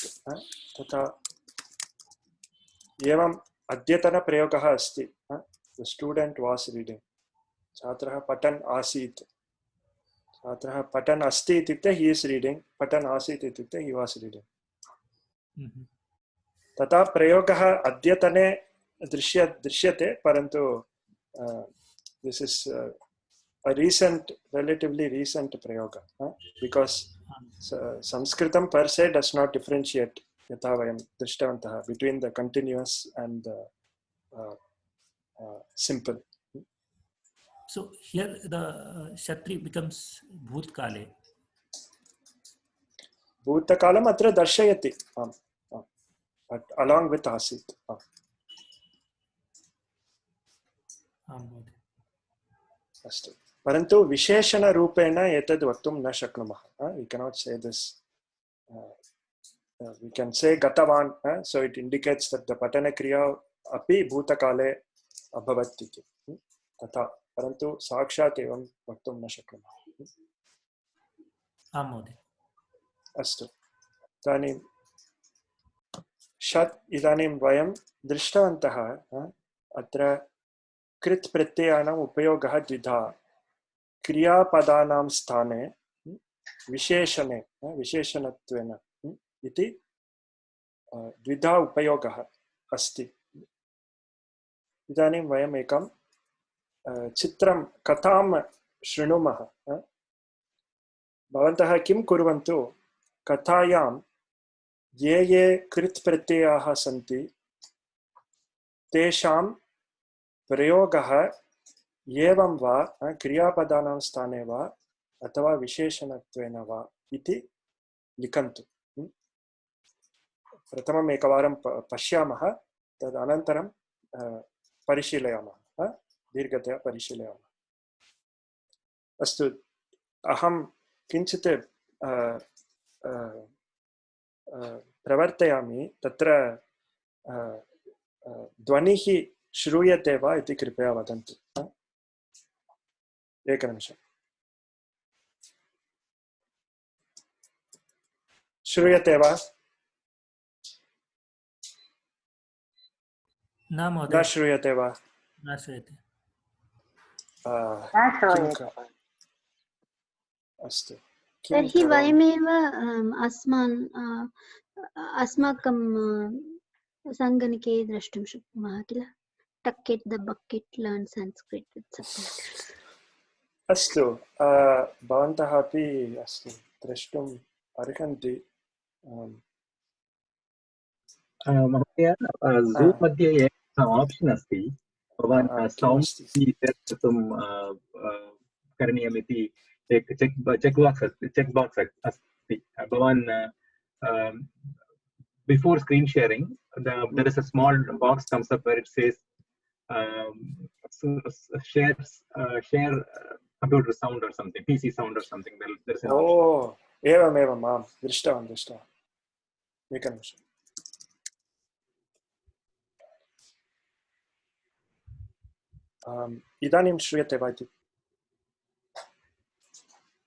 S1: तथा एवम् अद्यतनप्रयोगः अस्ति the student was reading छात्रः पठन् आसीत् छात्रः पठन् अस्ति इत्युक्ते he is reading पठन् आसीत् इत्युक्ते he was reading तथा प्रयोगः अद्यतने दृश्यते परन्तु this is a relatively recent prayoga because Sanskritam per se does not differentiate yatha vayam drishtavantah between the continuous and the simple.
S3: So here the Shatri becomes Bhutkale.
S1: Bhutakalam atra darshayati but along with asit. अस्तु परन्तु विशेषणरूपेण एतद् वक्तुं न शक्नुमः we cannot say this we can say gatavan so it indicates that the patana kriya api bhutakale abhavat iti तथा परन्तु साक्षात् एवं वक्तुं न शक्नुमः
S3: आम् महोदय
S1: अस्तु इदानीं वयं दृष्टवन्तः अत्र कृत् प्रत्ययानाम् उपयोगः द्विधा क्रियापदानां स्थाने विशेषणे विशेषणत्वेन इति द्विधा उपयोगः अस्ति इदानीं वयम् एकं चित्रं कथां शृणुमः भवन्तः किं कुर्वन्तु कथायां ये कृत् प्रत्ययाः सन्ति तेषां प्रयोगः एवं वा क्रियापदानां स्थाने वा अथवा विशेषणत्वेन वा इति लिखन्तु। प्रथमम् एकवारं पश्यामः, तदनन्तरं परिशीलयामः, दीर्घतया परिशीलयामः। अस्तु, अहं किञ्चित् प्रवर्तयामि। तत्र ध्वनिः श्रूयते वा इति कृपया वदन्तु। एकनिमिषम्। श्रूयते वा? न श्रूयते वा?
S3: न श्रूयते।
S1: अस्तु,
S5: तर्हि वयमेव अस्माकं सङ्गणके द्रष्टुं शक्नुमः किल? टकेट द बकेट लर्न संस्कृत।
S1: अस्तु, भवन्तः अपि अस्तु द्रष्टुम् अर्हन्ति।
S8: महोदय, ज़ूम् मध्ये एकः आप्शन् अस्ति, भवान् सौण्ड् कर्तुं करणीयमिति चेक् बाक्स् अस्ति। भवान् before screen sharing, there is a small box comes up where it says share computer sound or something, PC sound or something. There is an
S1: option. एवमेवम्, आम्, दृष्टवान्। एकनिमिषम्। इदानीं श्रूयते वा इति?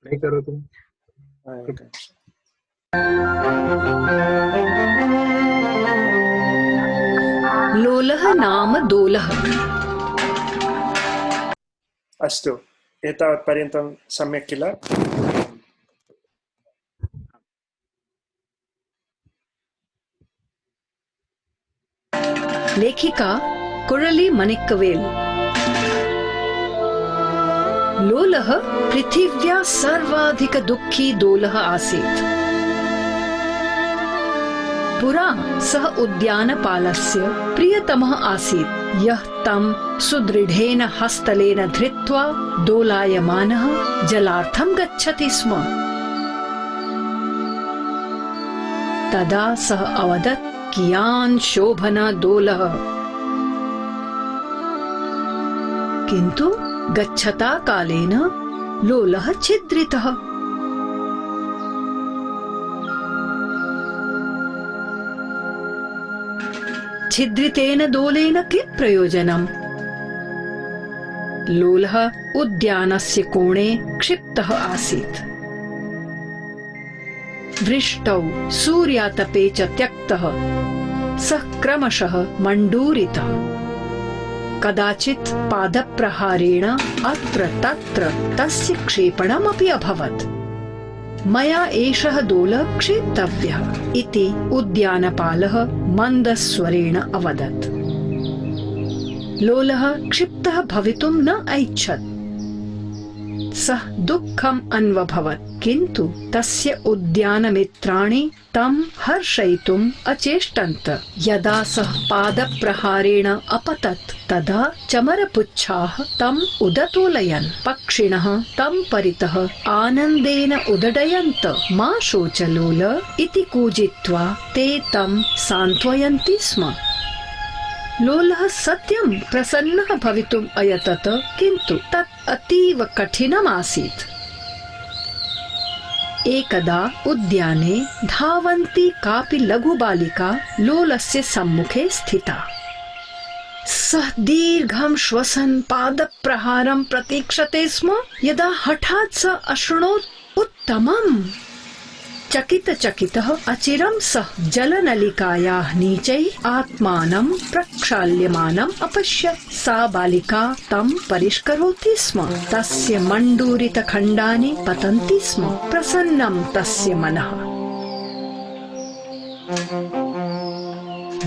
S8: करोतु।
S14: लोलः नाम दोलः।
S1: अस्तु, एतावत्पर्यन्तं सम्यक् किल?
S14: लेखिका कुरली मणिक्कवेल्। लोलः पृथिव्या सर्वाधिक दुःखी दोलः आसीत्। पुरा सः उद्यानपालस्य प्रियतमः आसीत्, यः तं सुदृढेन हस्तलेन धृत्वा दोलायमानः जलार्थं गच्छति स्म। तदा सः अवदत्, कियान् शोभना दोलः। किन्तु गच्छता कालेन लोलः छिद्रितः। छिद्रितेन दोलेन किं प्रयोजनम्? लोलः उद्यानस्य कोणे क्षिप्तः आसीत्। वृष्टौ सूर्यातपे च त्यक्तः सः क्रमशः मण्डूरितः। कदाचित् पादप्रहारेण अत्र तत्र तस्य क्षेपणमपि अभवत्। मया एषः दोलः क्षेप्तव्यः इति उद्यानपालः मन्दस्वरेण अवदत्। लोलः क्षिप्तः भवितुं न ऐच्छत्। सः दुःखम् अन्वभवत्, किन्तु तस्य उद्यानमित्राणि तं हर्षयितुम् अचेष्टन्त। यदा सः पादप्रहारेण अपतत्, तदा चमरपुच्छाः तम् उदतोलयन्। पक्षिणः तं परितः आनन्देन उदडयन्त। मा शोच लोल इति कूजित्वा ते तं सान्त्वयन्ति स्म। लोलः सत्यं प्रसन्नः भवितुम् अयतत, किन्तु तत् अतीव कठिनमासीत्। एकदा उद्याने धावन्ती कापि लघुबालिका लोलस्य सम्मुखे स्थिता। सः दीर्घं श्वसन् पादप्रहारं प्रतीक्षते स्म। यदा हठात् सः अशृणोत् उत्तमम्। चकितः अचिरं सः जलनलिकायाः नीचैः आत्मानं प्रक्षाल्यमानम् अपश्यत्। सा बालिका तं परिष्करोति स्म। तस्य मण्डूरितखण्डानि पतन्ति स्म। प्रसन्नं तस्य मनः।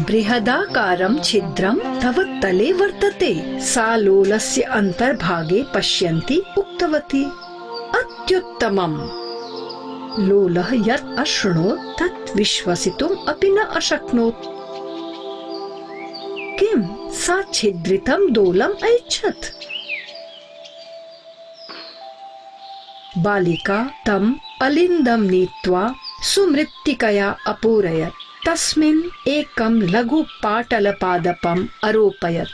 S14: बृहदाकारं छिद्रं तव तले वर्तते। सा लोलस्य अन्तर्भागे पश्यन्ती उक्तवती, अत्युत्तमम्। लोलः यत् अशृणोत् तत् विश्वसितुम् अपि न अशक्नोत्। किं सा छिद्रितं दोलम् ऐच्छत्। बालिका तम् अलिन्दं नीत्वा सुमृत्तिकया अपूरयत्। तस्मिन् एकं लघु पाटलपादपम् आरोपयत्।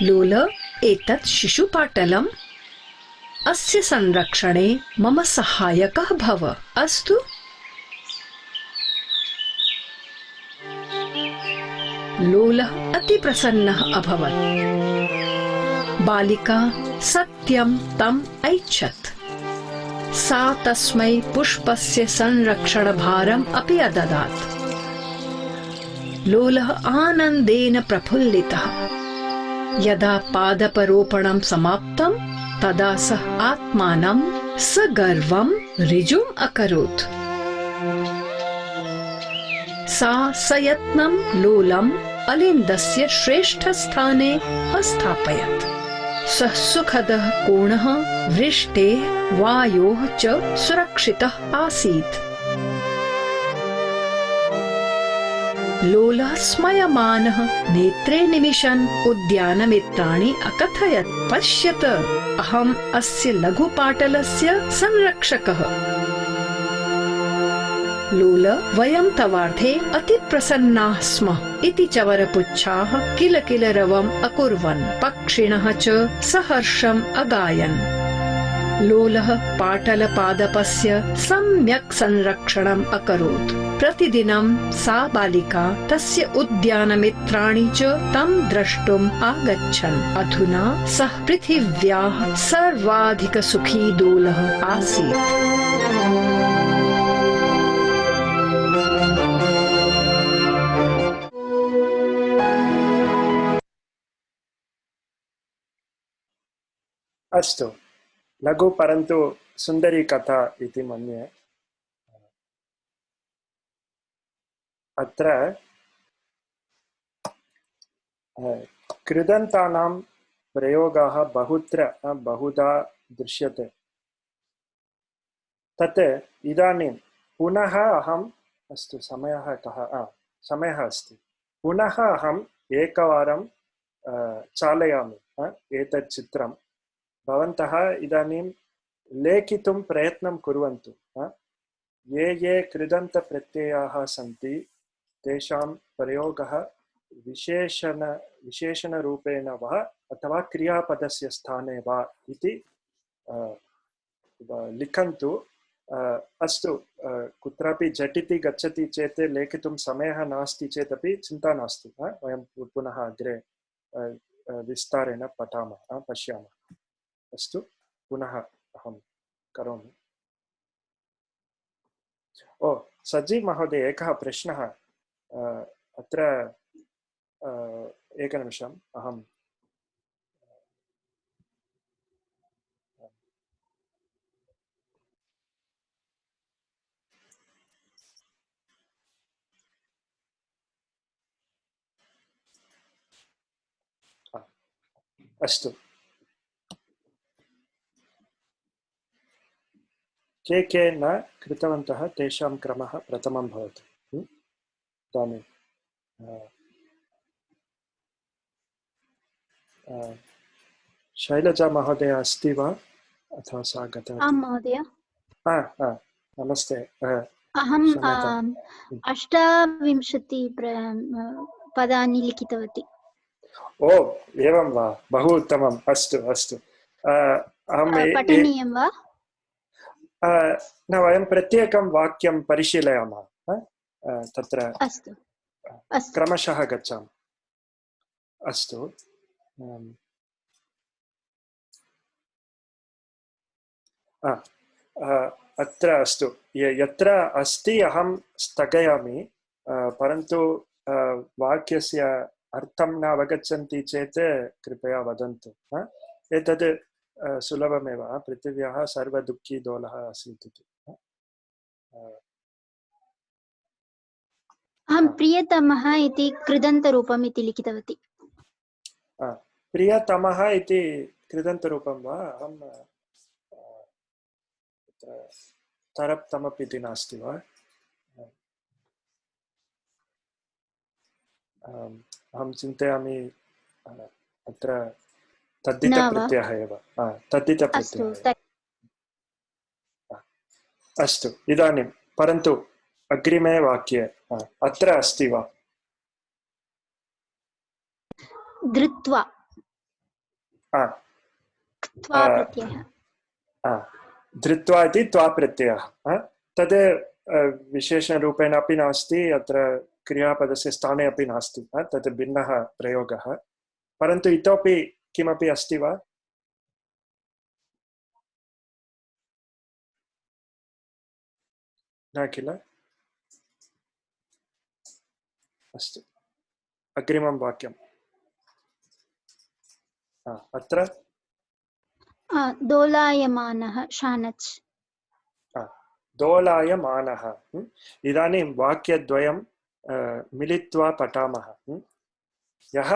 S14: लोल, एतत् शिशुपाटलम्। अस्य संरक्षणे मम सहायकः भव, अस्तु? लोलः अति प्रसन्नः अभवत्। बालिका सत्यं तम् ऐच्छत्। सा तस्मै पुष्पस्य संरक्षणभारम् अपि अददात्। लोलः आनन्देन प्रफुल्लितः। यदा पादपरोपणं समाप्तं तदा सः आत्मानं सगर्वं ऋजुम् अकरोत्। सा सयत्नं लोलम् अलिन्दस्य श्रेष्ठस्थाने अस्थापयत्। सः सुखदः कोणः वृष्टेः वायोः च सुरक्षितः आसीत्। लोलः स्मयमानः नेत्रे निमिषन् उद्यानमित्राणि अकथयत्, पश्यत, अहम् अस्य लघुपाटलस्य संरक्षकः। लोल, वयं तवार्थे अति प्रसन्नाः स्मः इति चवरपुच्छाः किल किल रवम् अकुर्वन्, पक्षिणः च सहर्षम् अगायन्। लोलः पाटलपादपस्य सम्यक् संरक्षणम् अकरोत्। प्रतिदिनं सा बालिका तस्य उद्यानमित्राणि च तं द्रष्टुम् आगच्छन्। अधुना सः पृथिव्याः सर्वाधिकसुखी दोलः आसीत्।
S1: अस्तु, लघु परन्तु सुन्दरी कथा इति मन्ये। अत्र कृदन्तानां प्रयोगाः बहुधा दृश्यते। तत् इदानीं पुनः अहम्, अस्तु, समयः कः? समयः अस्ति। पुनः अहम् एकवारं चालयामि एतत् चित्रं। भवन्तः इदानीं लेखितुं प्रयत्नं कुर्वन्तु। ये ये कृदन्तप्रत्ययाः सन्ति तेषां प्रयोगः विशेषणरूपेण वा अथवा क्रियापदस्य स्थाने वा इति लिखन्तु। अस्तु, कुत्रापि झटिति गच्छति चेत् लेखितुं समयः नास्ति चेदपि चिन्ता नास्ति। वयं पुनः अग्रे विस्तारेण पश्यामः। अस्तु, पुनः अहं करोमि। ओ, सजीव महोदय, एकः प्रश्नः अत्र। एकनिमिषम्, अहम् अस्तु, के न कृतवन्तः तेषां क्रमः प्रथमं भवति। इदानीं शैलजा महोदय अस्ति वा अथवा सा गतवती?
S5: आं महोदय।
S1: नमस्ते।
S5: अहम् 28 पदानि लिखितवती।
S1: ओ, एवं वा? बहु उत्तमम्। अस्तु अस्तु, अहं
S5: पठनीयं वा?
S1: न, वयं प्रत्येकं वाक्यं परिशीलयामः। तत्र
S5: अस्तु
S1: क्रमशः गच्छामः। अस्तु, अत्र अस्तु, यत्र अस्ति अहं स्थगयामि, परन्तु वाक्यस्य अर्थं न अवगच्छन्ति चेत् कृपया वदन्तु। एतद् सुलभमेव। पृथिव्याः सर्वदुःखी दोलः आसीत् इति।
S5: अहं प्रियतमः इति कृदन्तरूपम् इति लिखितवती।
S1: प्रियतमः इति कृदन्तरूपं वा? अहं तरप् तमप् इति नास्ति वा? अहं चिन्तयामि अत्र तद्धितप्रत्ययः एव तद्धितप्रत्ययः एव। अस्तु इदानीं परन्तु अग्रिमे वाक्ये अत्र अस्ति वा
S5: धृत्वा
S1: धृत्वा इति त्वा प्रत्ययः तद् विशेषणरूपेण अपि नास्ति अत्र क्रियापदस्य स्थाने अपि नास्ति तद् भिन्नः प्रयोगः परन्तु इतोपि किमपि अस्ति वा न किल अस्तु अग्रिमं वाक्यम् अत्र
S5: दोलायमानः शानच्
S1: दोलायमानः इदानीं वाक्यद्वयं मिलित्वा पठामः यः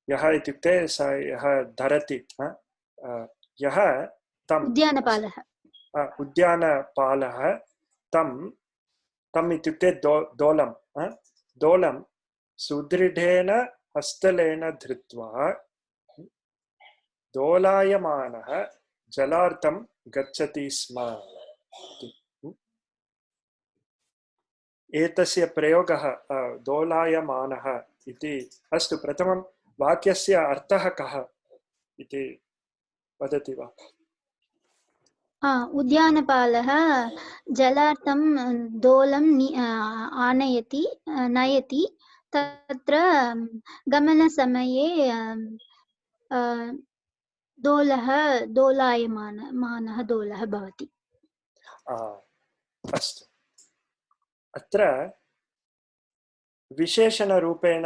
S1: यः इत्युक्ते स यः धरति यः तम् उद्यानपालः तम् इत्युक्ते दोलं दोलं सुदृढेन हस्तलेन धृत्वा दोलायमानः जलार्थं गच्छति स्म एतस्य प्रयोगः दोलायमानः इति अस्तु प्रथमं वाक्यस्य अर्थः कः इति वदति वा
S5: उद्यानपालः जलार्थं दोलं आनयति नयति तत्र गमनसमये दोलायमानः दोलः भवति
S1: अस्तु अत्र विशेषणरूपेण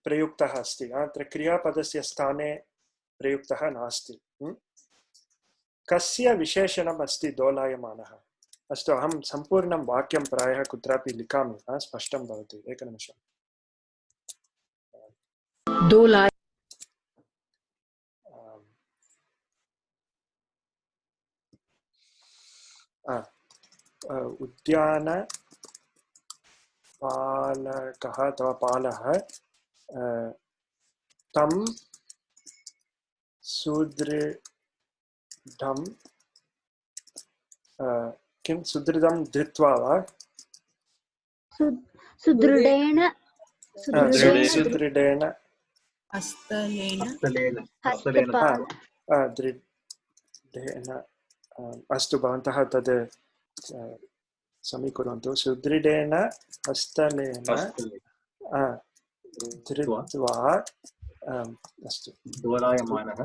S1: प्रयुक्तः अस्ति अत्र क्रियापदस्य स्थाने प्रयुक्तः नास्ति कस्य विशेषणम् अस्ति दोलायमानः अस्तु अहं सम्पूर्णं वाक्यं प्रायः कुत्रापि लिखामि स्पष्टं भवति एकनिमिषम् उद्यानपालकः अथवा पालः तं सुदृढं किं सुदृढं धृत्वा वा
S5: सुदृढेन
S1: दृढेन अस्तु भवन्तः तद् समीकुर्वन्तु सुदृढेन हस्तलेन धृत्वा अस्तु
S8: दोलायमानः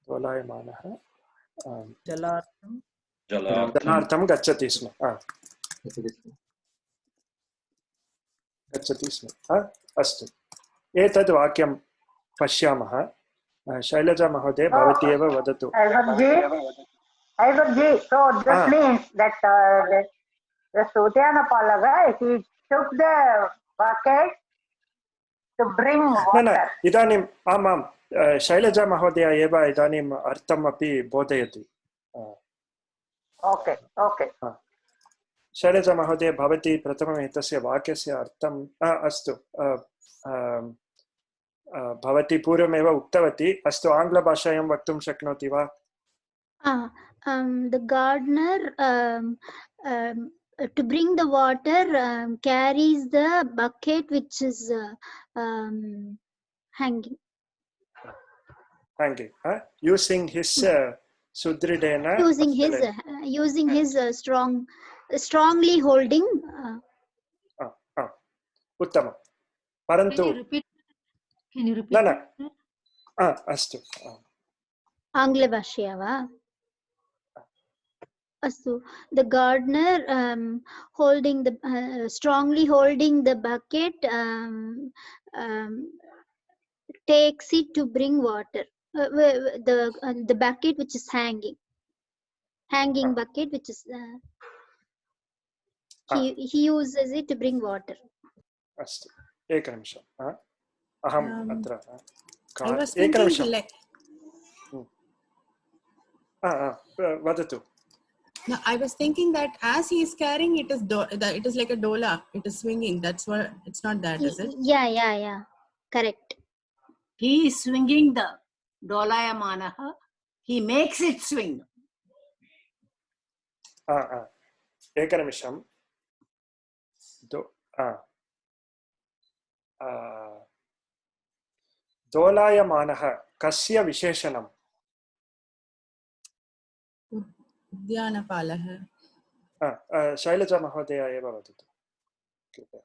S1: दोलायमानः
S6: जलार्थं
S1: गच्छति स्म अस्तु एतद् वाक्यं पश्यामः शैलजा महोदय भवती एव वदतु
S10: so this means that the Sudyanapalaga he took the bucket to bring water
S1: इदानीम् आमां शैलजा महोदय एव इदानीम् अर्थम् अपि बोधयति
S10: okay
S1: शैलजा महोदय भवती प्रथमम् एतस्य वाक्यस्य अर्थम् अस्तु भवती पूर्वमेव उक्तवती अस्तु आङ्ग्लभाषायां वक्तुं शक्नोति वा
S5: the gardener to bring the water carries the bucket which is hanging
S1: using his sudridena
S5: using his strongly holding
S1: उत्तमं परन्तु
S12: Can you repeat?
S1: न अस्तु
S5: आङ्ग्लभाषया वा अस्तु the gardener holding the strongly holding the bucket takes it to bring water the bucket which is hanging bucket which is he uses it to bring water
S1: अस्तु एकनिमिषम् अहम् अत्र वदतु
S11: No, I was thinking that as he is carrying it is that it is like a dola. It is swinging. That's what. It's not that, is it?
S5: Yeah. Correct.
S12: He is swinging the dolayamanaha. He makes it swing.
S1: एकनिमिषं दोलायमानः कस्य विशेषणम्?
S11: उद्यानपालः.
S1: शैलजा महोदया एव वदतु कृपया.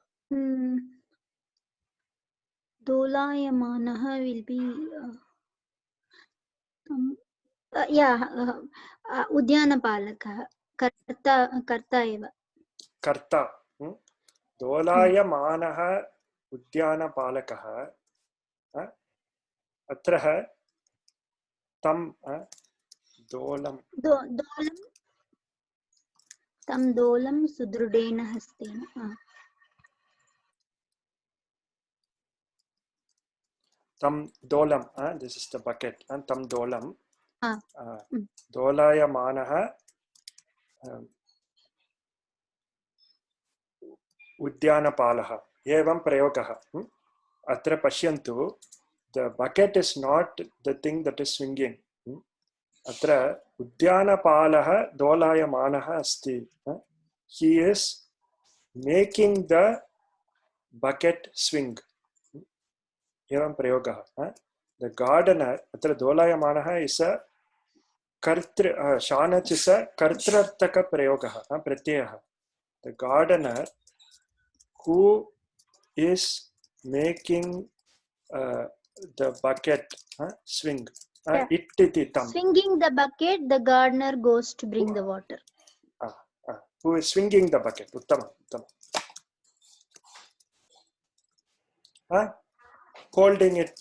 S5: दोलायमानः will be उद्यानपालकः, कर्ता एव.
S1: कर्ता. दोलायमानः उद्यानपालकः. अत्र तं दोलं सुदृढेन हस्तेन. तं दोलं, this is the bucket, तं दोलं दोलायमानः उद्यानपालः एवं प्रयोगः. अत्र पश्यन्तु, the bucket is not the thing that is swinging. अत्र उद्यानपालः दोलायमानः अस्ति. He is making the bucket swing. एवं प्रयोगः. The gardener, अत्र दोलायमानः is a शानच् is a कर्तृर्थक प्रयोगः, प्रत्ययः. The gardener who is making the bucket swing.
S5: Swinging the bucket, the gardener goes to bring the water.
S1: Who is swinging the bucket? Uttama. Holding it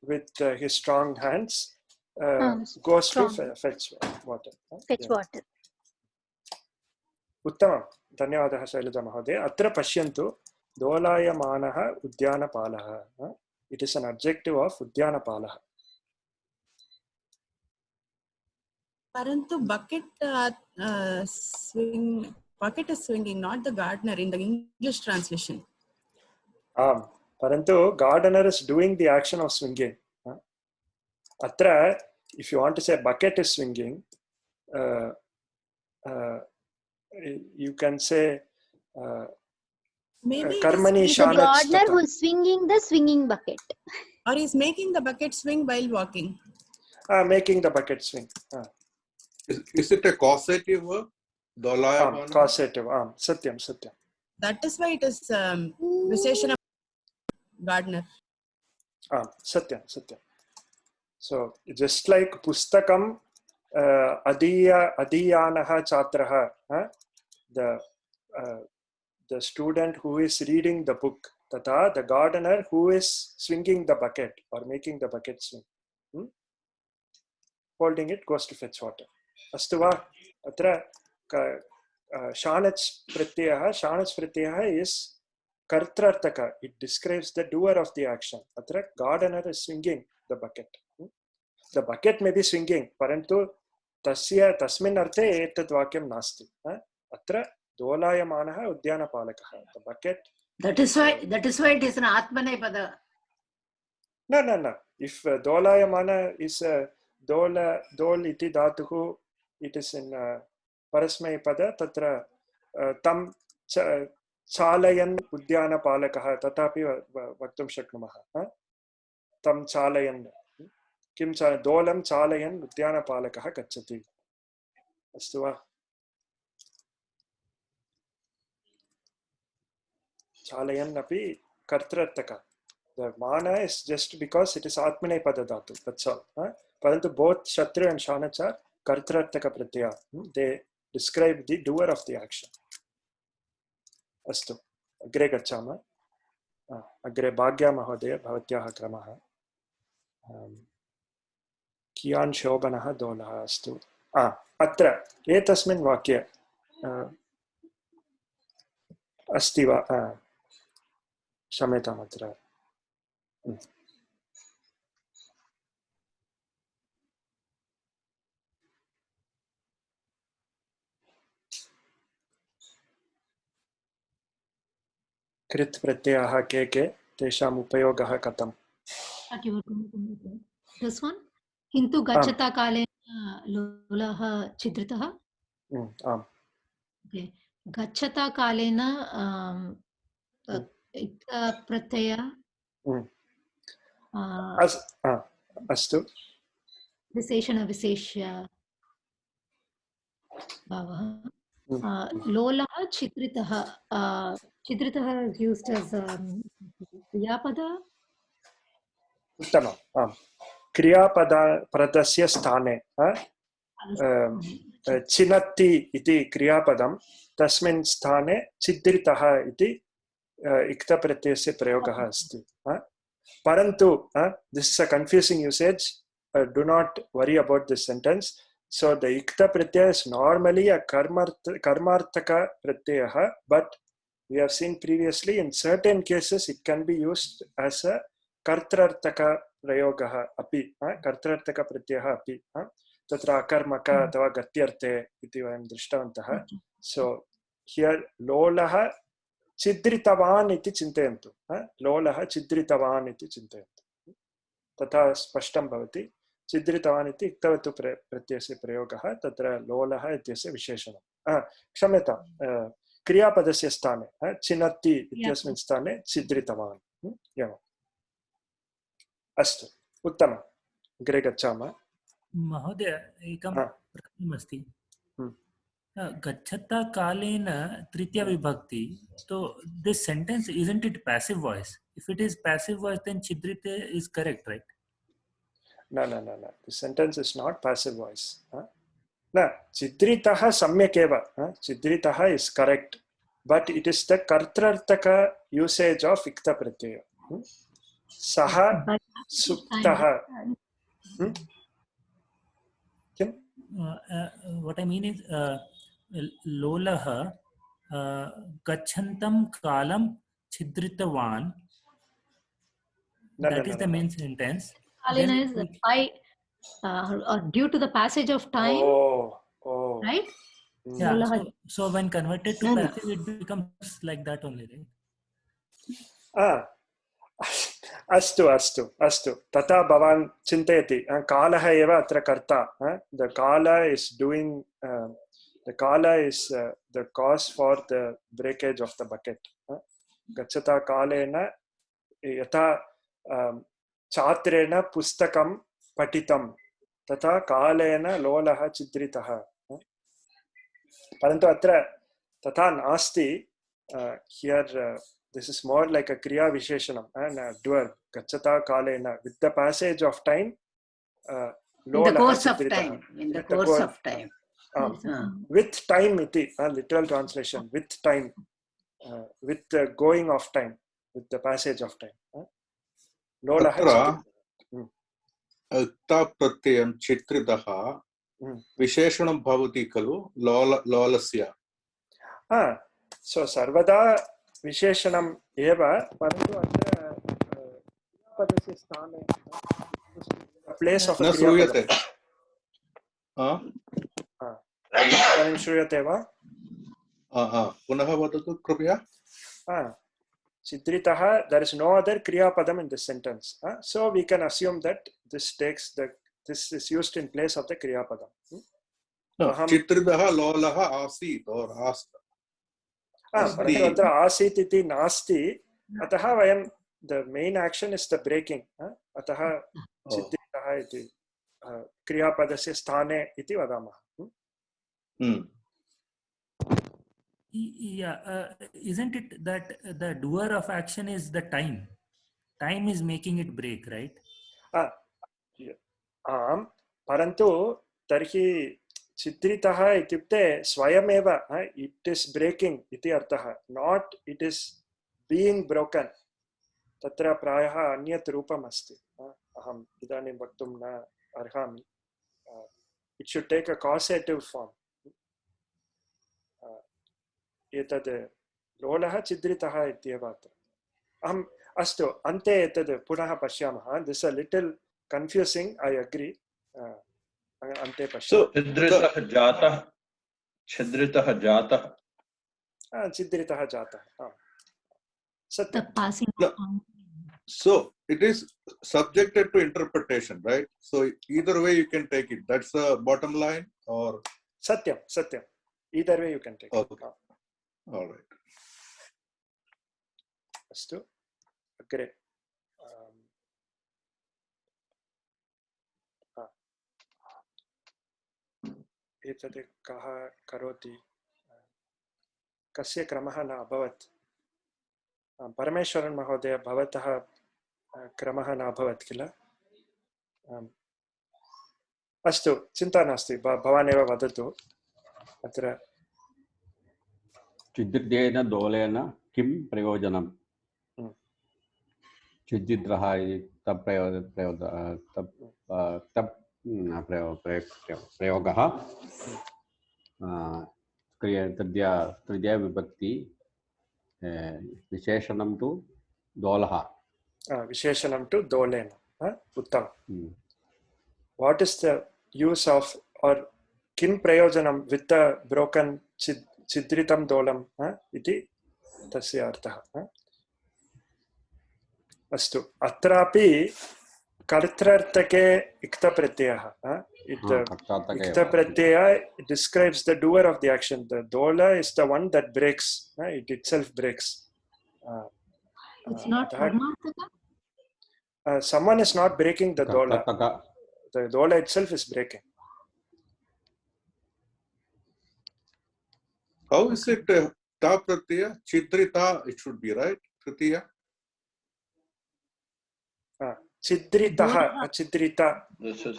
S1: with his strong hands, goes to fetch water.
S5: Fetch water.
S1: उत्तमं, धन्यवादः शैलजा महोदय. अत्र पश्यन्तु, दोलायमानः उद्यानपालः. It is an adjective of उद्यानपालः.
S11: Parantu bucket is swinging, not the gardener in the English translation.
S1: Parantu gardener is doing the action of swinging. Atra, if you want to say bucket is swinging, you can say
S11: maybe
S1: Karmani
S5: the gardener who is swinging the swinging bucket.
S11: Or he is making the bucket swing while walking.
S1: Making the bucket swing.
S2: Is it a causative verb? Dolayamana?
S1: Causative. Satyam.
S11: That is why it is Visheshana gardener.
S1: Satyam. So just like Pustakam Adiyanaha Chatraha, the student who is reading the book, tata the gardener who is swinging the bucket or making the bucket swing. Holding it goes to fetch water. Astu va? Atra Shanach Pratyaya is Kartrartaka. It describes the doer of the action. Atra gardener is swinging the bucket. The bucket may be swinging, parantu tasmin arte etat vakyam nasti. Atra dolayamanaha udyanapalakaha. The bucket.
S12: That is why it is an Atmanepada.
S1: No. If dolayamana is dol iti dhatuhu, it is in Parasmaipada, tatra tam chalayan udyanapalakaha tatapi vaktum shaknumaha. Tam chalayan. Kim dolam chalayan udyanapalakaha gacchati. Astu va? Chalayan api kartrartaka. The mana is just because it is Atmanepada dhatu. That's all. Parantu both Shatru and Shanach are kartrartaka pratyaya. They describe the doer of the action. Astu. Agre gacchama. Agre Bhagya Mahodaya Bhavatyaha Kramaha. Kiyan Shobanaha Dolaha Astu. Atra. Etasmin Vakya. Astiva. Shametam atra. कृत् प्रत्ययाः के तेषाम् उपयोगः कथम्?
S12: This one? किन्तु गच्छता कालेन लोलः छिद्रितः.
S1: आम्.
S12: गच्छता कालेन प्रत्यय
S1: अस्तु.
S12: विशेषण विशेष्य भावः. लोलः छिद्रितः. छिद्रितः is used as क्रियापद.
S1: उत्तमम्. आम्. क्रियापदस्य स्थाने चिनत्ति इति क्रियापदं, तस्मिन् स्थाने छिद्रितः इति इक्तप्रत्ययस्य प्रयोगः अस्ति. परन्तु this is a confusing usage. Do not worry about this sentence. So the ikta pratyaya is normally a karmarthaka pratyaya, but we have seen previously in certain cases it can be used as a kartrarthaka prayogah api, kartrarthaka pratyaya api. Tatra akarmaka athava gatyarthe iti vayam drishtavantah. So here lolaha chidritavan iti chintayantu. Lolaha chidritavan iti chintayantu. तथा स्पष्टं भवति. छिद्रितवान् इति इक्तवतु प्रत्ययस्य प्रयोगः, तत्र लोलः इत्यस्य विशेषणं. क्षम्यतां, क्रियापदस्य स्थाने चिनत्ति इत्यस्मिन् स्थाने छिद्रितवान्. एवम्. अस्तु, उत्तमम्. अग्रे गच्छामः.
S3: महोदय, एकं प्रश्नम् अस्ति. गच्छता कालेन तृतीया विभक्ति. So this sentence, isn't it passive voice? If it is passive voice, then chidrite is correct, right?
S1: No. The sentence is not passive voice. No, chidritaha samyak eva. Chidritaha is correct, but it is the kartrarthaka usage of ikta pratyaya. Saha suptaha.
S3: What I mean is lolaha gachantam kalam chidritavan. That is the main sentence.
S12: Kalena is by or due to the passage of time. Right?
S3: Yeah. So when converted to passive, it becomes like that only, right?
S1: अस्तु. तथा भवान् चिन्तयति. कालः एव अत्र कर्ता. The kala is doing. The kala is the cause for the breakage of the bucket. Gachata kalena yatha छात्रेण पुस्तकं पठितं तथा कालेन लोलः छिद्रितः. परन्तु अत्र तथा नास्ति. Here this is more like a kriya visheshanam and a adverb. Gachata kalena, with the passage of time.
S12: In the course of time. In the course of time.
S1: With time iti, literal translation. With time, with the going of time, with the passage of time.
S2: तत्र प्रत्ययं चित्रितः विशेषणं भवति खलु लोलस्य.
S1: सो सर्वदा विशेषणम् एव, परन्तु अत्र पदस्य स्थाने प्लेस् आफ्
S2: न श्रूयते.
S1: इदानीं श्रूयते वा?
S2: पुनः वदतु कृपया.
S1: Chidritaha, there is no other kriya padam in this sentence. So we can assume that this is used in place of the kriya padam.
S2: No, Chitritaha lolaha asit or asked.
S1: Paranthu atra asit iti nasti. Ataha vayam, the main action is the breaking. Ataha chidritaha iti kriya padasya sthane iti vadamah.
S3: Yeah, isn't it that the doer of action is the time? Time is making it break, right?
S1: Parantu tarhi chidritaha ityukte swayameva, it is breaking iti arthaha, not it is being broken. Tatra prayaha anyat rupam asti. Aham idanim vaktum na arhami. It should take a causative form. एतद् लोलः चिद्रितः इत्येव अत्र. अहम् अस्तु, अन्ते एतद् पुनः पश्यामः. This is a little confusing, I agree. अन्ते पश्यामः.
S9: छिद्रितः जातः.
S1: छिद्रितः जातः. Satyam.
S12: passing
S2: No. So it is subjected to interpretation, right? So either way you can take it. That's the bottom line, or
S1: Satyam, Satyam. Either way you can take
S2: okay.
S1: it.
S2: All right.
S1: Astu. Agre. एतत् कः करोति कस्य क्रमः न अभवत् परमेश्वरन् महोदय भवतः क्रमः न अभवत् किल अस्तु चिन्ता नास्ति भवान् एव वदतु अत्र
S7: चिद्रितेन दोलेन किं प्रयोजनं चिद्रिद्रः प्रयोगः तृतीया विभक्ति विशेषणं तु दोलः
S1: विशेषणं तु दोलेन उत्तमं what is the use of or किं प्रयोजनं with the broken चिद्रितं दोलं इति तस्य अर्थः अस्तु अत्रापि कर्तृर्थके इक्तप्रत्ययः इक्तप्रत्यय describes the doer of the action. The dola is the one that breaks, it itself breaks.
S12: It's not karmarthaka?
S1: Someone is not breaking the dola. The dola itself is breaking.
S2: How is it ta pratyaya? Chidrita it should be, right? Tritiya?
S1: चिद्रितः चिद्रिता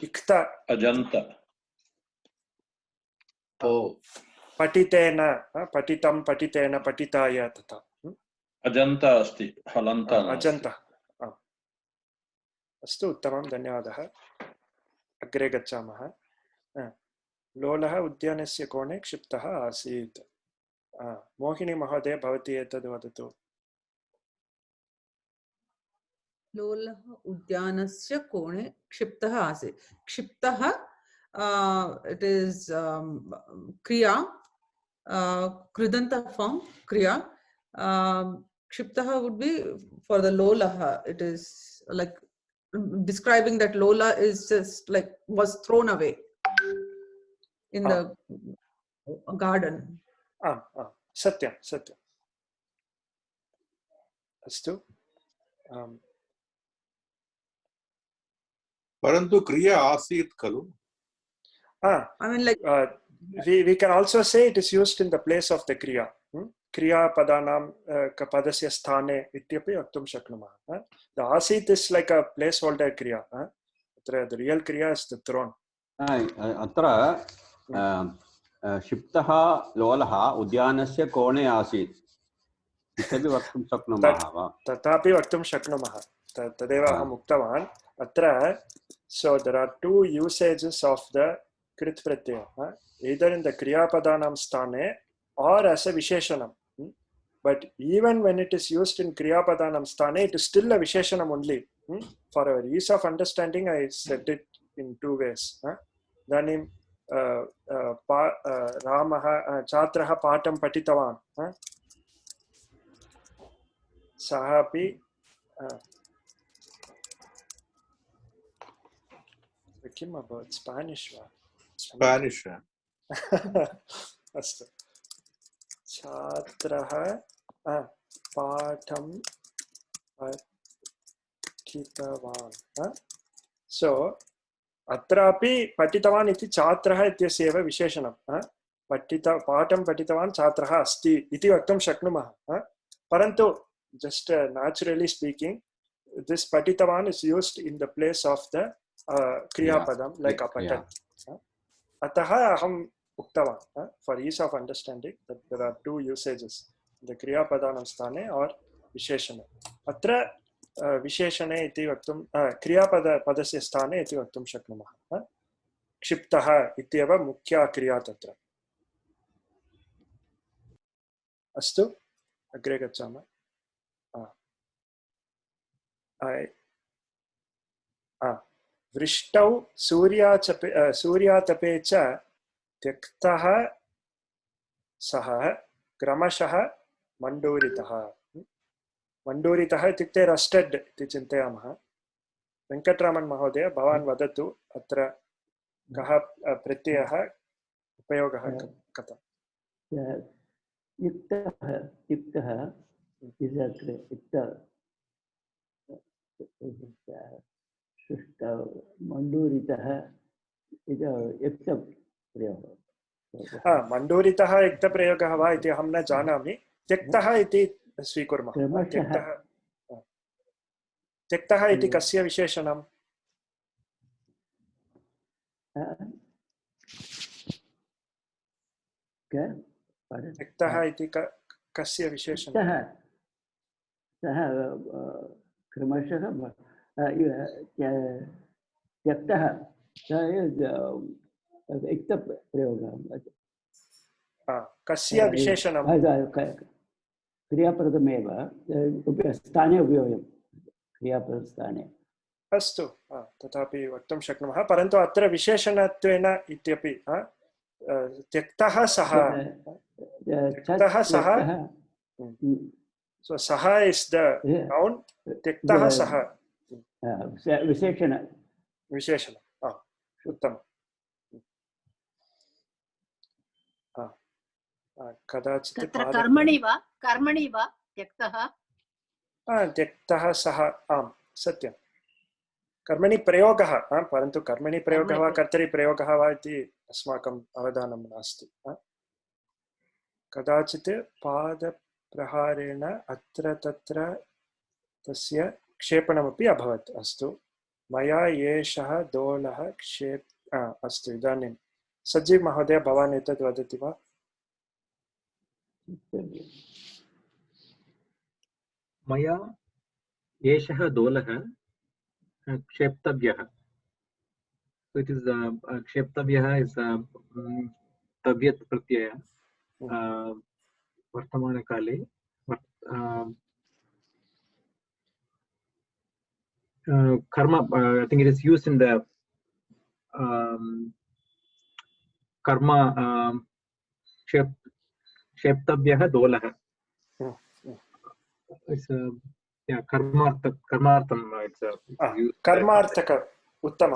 S1: इक्ता
S9: Ajanta
S1: पठितेन पठितं पठितेन पठिताय तथा
S9: अजन्ता अस्ति हलन्ता
S1: अजन्ता अस्तु उत्तमं धन्यवादः अग्रे गच्छामः लोलः उद्यानस्य कोणे क्षिप्तः आसीत् मोहिनी महोदय भवती एतद् वदतु
S6: लोलः उद्यानस्य कोणे क्षिप्तः आसीत् क्षिप्तः it is kriya kridanta form kriya kshiptaha would be for the lola. It is like describing that lola is just like was thrown away in the garden.
S1: satyam satyam astu
S2: Parantu kriya asit khalu.
S6: I mean, like
S1: we can also say it is used in the place of the kriya. Kriya padanam padasya sthane ityapi vaktum shaknumah. The asit is like a placeholder kriya. The real kriya is the throne.
S7: Atra shiptaha lolaha udyanasya kone asit. Itapi vaktum shaknumah va.
S1: Tatapi vaktum shaknumah. Tadeva aham uktavan. Atra, so there are two usages of the krit pratyaya, either in the kriya padanam sthane or as a visheshanam. But even when it is used in kriya padanam sthane, it is still a visheshanam only. For our ease of understanding, I said it in two ways. Danim Ramaha Chatraha Patam Patitavan. Sahapi Kim about Spanish?
S2: Spanish.
S1: Astu. Chatraha Patam Patitavan. So, Atrapi Patitavan iti Chatraha ityaseva visheshanam. Patam Patitavan Chatraha asti iti vaktam shaknumah. Parantu, just naturally speaking, this Patitavan is used in the place of the kriya padam like apatat. Ataha aham uktavan, for ease of understanding, that there are two usages, the kriya padanam sthane or visheshana. Atra visheshane iti vaktum kriya padasya sthane iti vaktum shaknumah. Kshiptaha ityeva mukhya kriya tatra. Astu agre gacchama. वृष्टौ सूर्यातपे च त्यक्तः सः क्रमशः मण्डूरितः मण्डूरितः इत्युक्ते रस्टेड् इति चिन्तयामः। वेङ्कटरामन् महोदय भवान् वदतु अत्र कः प्रत्ययः उपयोगः कथम्?
S4: युक्तः मण्डूरितः युक्तप्रयोगः।
S1: मण्डूरितः युक्तप्रयोगः वा इति अहं न जानामि। त्यक्तः इति स्वीकुर्मः। त्यक्तः इति कस्य विशेषणम्? त्यक्तः इति कस्य विशेषणं?
S4: सः क्रमशः त्यक्तः युक्तप्रयोगः।
S1: कस्य विशेषणं?
S4: क्रियापदमेव स्थाने उपयोगं क्रियापदस्थाने।
S1: अस्तु, तथापि वक्तुं शक्नुमः, परन्तु अत्र विशेषणत्वेन इत्यपि त्यक्तः सः, त्यक्तः सः, so saha is the noun, त्यक्तः सः
S4: विशेषण
S1: उत्तमम्। कदाचित्
S12: तत्र कर्मणि वा त्यक्तः?
S1: त्यक्तः सः, आम् सत्यं, कर्मणि प्रयोगः, परन्तु कर्मणि प्रयोगः वा कर्तरि प्रयोगः वा इति अस्माकम् अवधानं नास्ति। कदाचित् पादप्रहारेण अत्र तत्र तस्य क्षेपणमपि अभवत्। अस्तु, मया एषः दोलः अस्तु, इदानीं सजीव महोदय भवान् एतद् वदति वा?
S8: मया एषः दोलः क्षेप्तव्यः। So it is क्षेप्तव्यः is तव्यत् प्रत्यय वर्तमानकाले karma, I think it is used in the karma क्षेप्तव्यः दोलः. It's कर्मार्थम it's
S1: कर्मार्थक उत्तम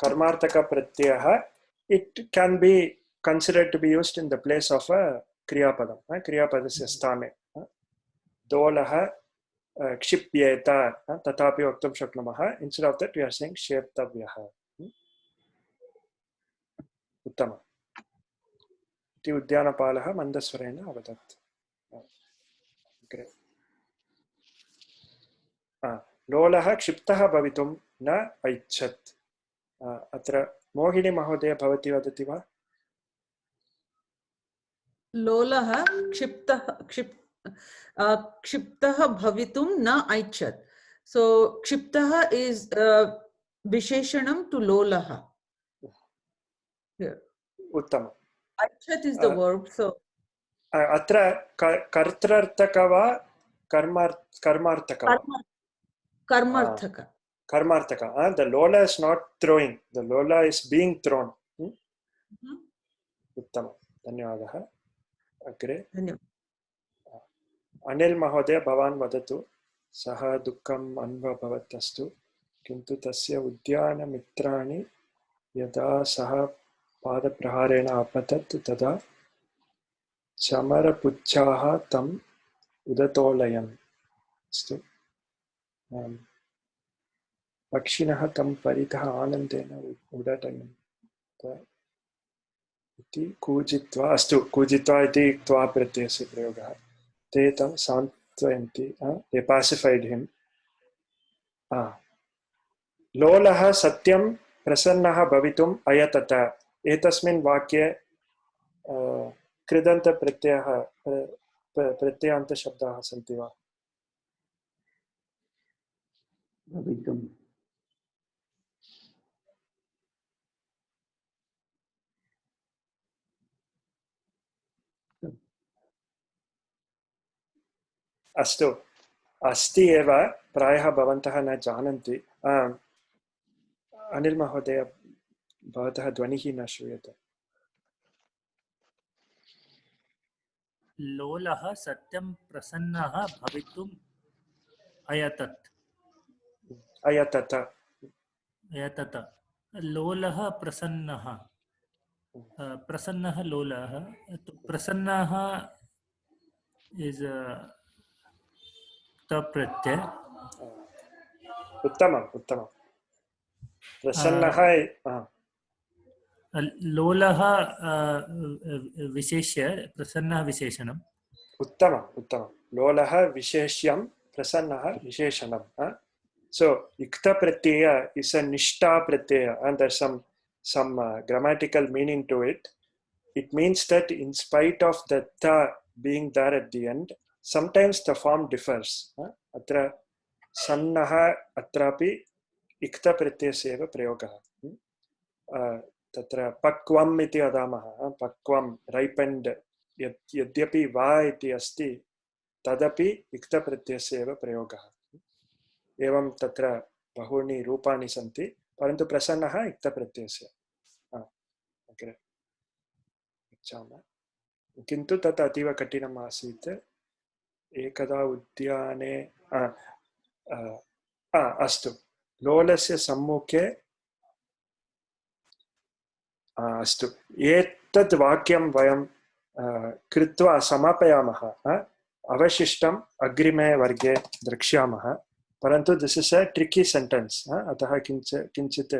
S1: कर्मार्थक प्रत्ययः. It can be considered to be used in the place of a kriyapadam, kriyapadasya sthane. दोलः क्षिप्येत तथापि वक्तुं शक्नुमः. Instead of that we are saying क्षेप्तव्यः. उत्तमम् इति उद्यानपालः मन्दस्वरेण अवदत्. लोलः क्षिप्तः भवितुं न ऐच्छत्. अत्र मोहिनी महोदय भवती वदति वा?
S6: लोलः क्षिप्तः भवितुं न ऐच्छत्. So क्षिप्तः is visheshanam to लोलः.
S1: उत्तमम्.
S6: ऐच्छत् is the verb. So
S1: अत्र कर्तृर्थक वा कर्मार्थक वा?
S6: कर्मार्थक.
S1: Karmartaka. The lola is not throwing. The lola is being thrown. Uttamam. Dhanyavadah. Agre. Anil Mahodaya Bhavan Vadatu. Saha Dukkam Anva Bhavatastu. Kintu Tasya Udyana Mitrani Yada Saha Pada Praharena Apatat Tada Chamara Puchaha Tam Udatolayam. Stu. पक्षिणः तं परितः आनन्देन उडटयन्त इति कूजित्वा. अस्तु, कूजित्वा इति त्वा प्रत्ययस्य प्रयोगः. ते तं सान्त्वयन्ति. they pacified him. लोलः सत्यं प्रसन्नः भवितुम् अयतत. एतस्मिन् वाक्ये कृदन्तप्रत्ययः प्रत्ययान्तशब्दाः सन्ति वा?
S4: भवितुम्.
S1: अस्तु, अस्ति एव, प्रायः भवन्तः न जानन्ति. अनिल महोदय भवतः ध्वनिः न श्रूयते.
S3: लोलः सत्यं प्रसन्नः भवितुम् अयतत्
S1: अयतत
S3: अयतत लोलः प्रसन्नः प्रसन्नः लोलः प्रसन्नः इज प्रत्यय
S1: उत्तमम् उत्तमम् प्रसन्नः
S3: लोलः विशेष्य प्रसन्नः विशेषणम्
S1: उत्तमम् उत्तमं लोलः विशेष्यं प्रसन्नः विशेषणं so ikta pratyaya is a nishta pratyaya and there's some grammatical meaning to it. It means that in spite of the ta being there at the end, sometimes the form differs. Atra sannaha atrapi ikta pratyasya eva prayogaha. Tatra pakvam iti adamaha. Pakvam, ripened, yadyapi va iti asti, tadapi ikta pratyasya eva prayogaha. एवं तत्र बहूनि रूपाणि सन्ति परन्तु प्रसन्नः इक्तप्रत्ययस्य अग्रे गच्छामः किन्तु तत् अतीव कठिनम् आसीत् एकदा उद्याने अस्तु लोलस्य सम्मुखे अस्तु एतद् वाक्यं वयं कृत्वा समापयामः अवशिष्टम् अग्रिमे वर्गे द्रक्ष्यामः परन्तु this is a tricky sentence अतः किञ्चित्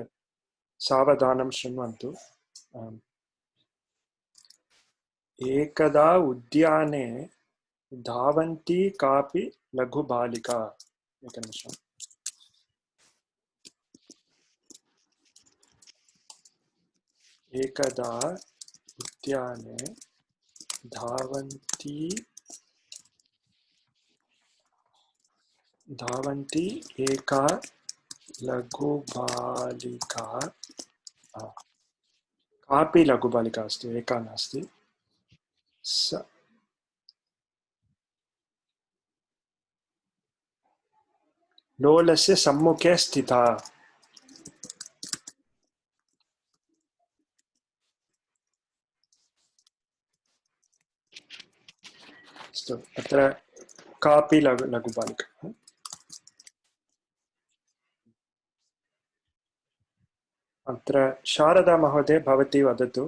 S1: सावधानं शृण्वन्तु एकदा उद्याने धावन्ती कापि लघुबालिका एकनिमिषम् एकदा उद्याने धावन्ती एका लघुबालिका कापि लघुबालिका अस्ति एका नास्ति लोलस्य सम्मुखे स्थिता अस्तु अत्र कापि लघुबालिका अत्र शारदा महोदय भवती वदतु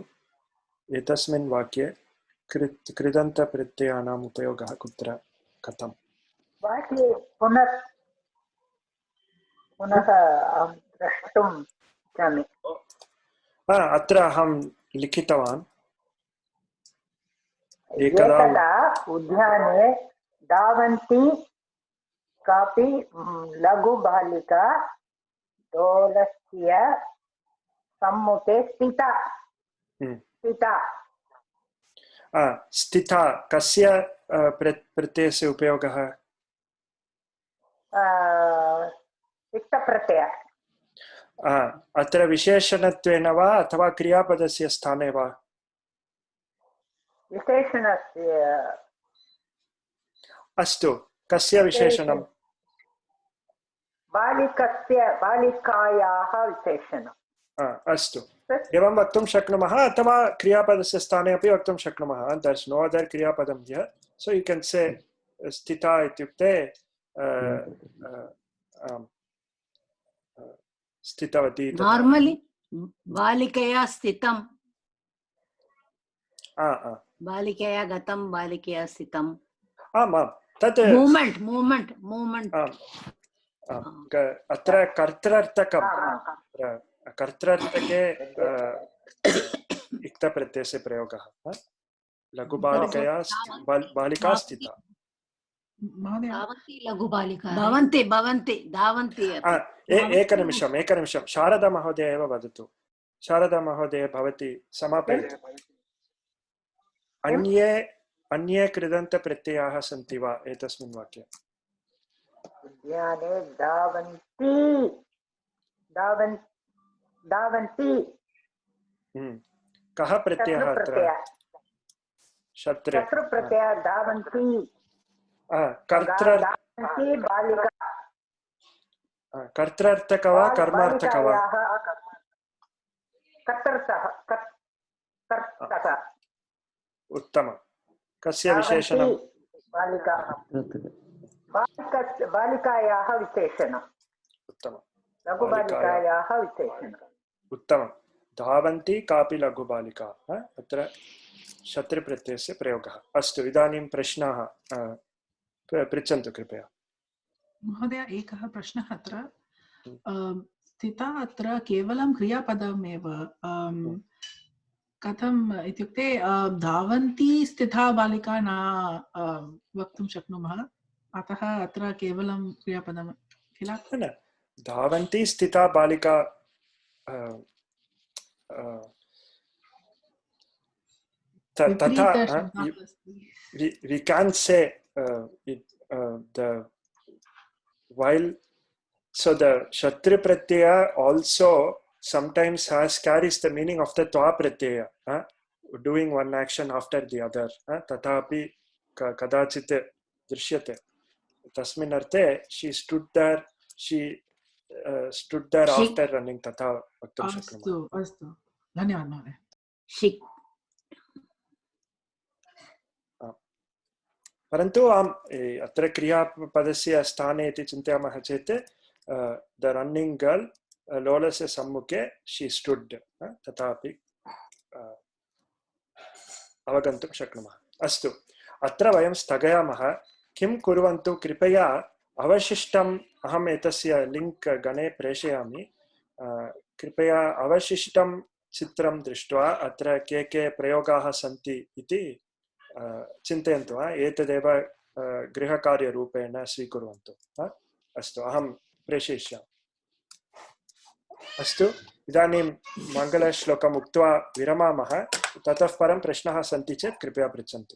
S1: एतस्मिन् वाक्ये कृदन्तप्रत्ययानाम् उपयोगः कुत्र कथम्
S10: वाक्ये पुनः द्रष्टुम् इच्छामि
S1: अत्र अहं लिखितवान्
S10: एकदा उद्याने धावन्ती कापि लघुबालिका लोलस्य सम्मुखे स्थिता
S1: स्थिता कस्य प्रत्ययस्य उपयोगः
S10: इक्तप्रत्यय
S1: अत्र विशेषणत्वेन वा अथवा क्रियापदस्य स्थाने वा
S10: विशेषणस्य
S1: अस्तु कस्य विशेषणं
S10: बालिकायाः विशेषणम्
S1: अस्तु एवं वक्तुं शक्नुमः अथवा क्रियापदस्य स्थाने अपि वक्तुं शक्नुमः there's no other क्रियापदं here so you can say स्थिता इत्युक्ते स्थितवती
S12: नॉर्मली बालिकया स्थितं बालिकया गतं बालिकया स्थितम्
S1: आम् तत्
S12: मूवमेंट
S1: अत्र कर्तृर्थकं कर्तृर्थके इक्तप्रत्ययस्य प्रयोगः लघुबालिकया बालिका स्थिता एकनिमिषं शारदा महोदय एव वदतु शारदा महोदय भवती समापयतु अन्ये कृदन्तप्रत्ययाः सन्ति वा एतस्मिन् वाक्ये
S10: उद्याने धावन्ती
S1: कः प्रत्ययः अत्र
S10: शत्रुप्रत्ययः धावन्ती बालिका
S1: कर्तृर्थक वा कर्मार्थक वा उत्तमं कस्य विशेषणं
S10: बालिकायाः विशेषणम्
S1: उत्तमं
S10: लघुबालिकायाः विशेषणम्
S1: उत्तमं धावन्ति कापि लघुबालिका अत्र शत्रुप्रत्ययस्य प्रयोगः अस्तु इदानीं प्रश्नाः पृच्छन्तु कृपया
S13: महोदय एकः प्रश्नः अत्र स्थिता अत्र केवलं क्रियापदमेव कथम् इत्युक्ते धावन्ती स्थिता बालिका न वक्तुं शक्नुमः अतः अत्र केवलं क्रियापदं किल
S1: न धावन्ती स्थिता बालिका तथा we can't say the while so the shatra pratyaya also sometimes carries the meaning of the tva pratyaya doing one action after the other tathapi kadachit drishyate tasmin arte she stood there after running tatha vaktum shaknumah
S13: अस्तु धन्यवादः महोदय
S1: परन्तु अत्र क्रियापदस्य स्थाने इति चिन्तयामः चेत् द रन्निङ्ग् गर्ल् लोलस्य सम्मुखे शी स्टुड् तथापि अवगन्तुं शक्नुमः अस्तु अत्र वयं स्थगयामः किं कुर्वन्तु कृपया अवशिष्टम् अहम् एतस्य लिङ्क् गणे प्रेषयामि कृपया अवशिष्टं चित्रं दृष्ट्वा अत्र के प्रयोगाः सन्ति इति चिन्तयन्तु एतदेव गृहकार्यरूपेण स्वीकुर्वन्तु अस्तु अहं प्रेषयिष्यामि अस्तु इदानीं मङ्गलश्लोकम् उक्त्वा विरमामः ततः परं प्रश्नाः सन्ति चेत् कृपया पृच्छन्तु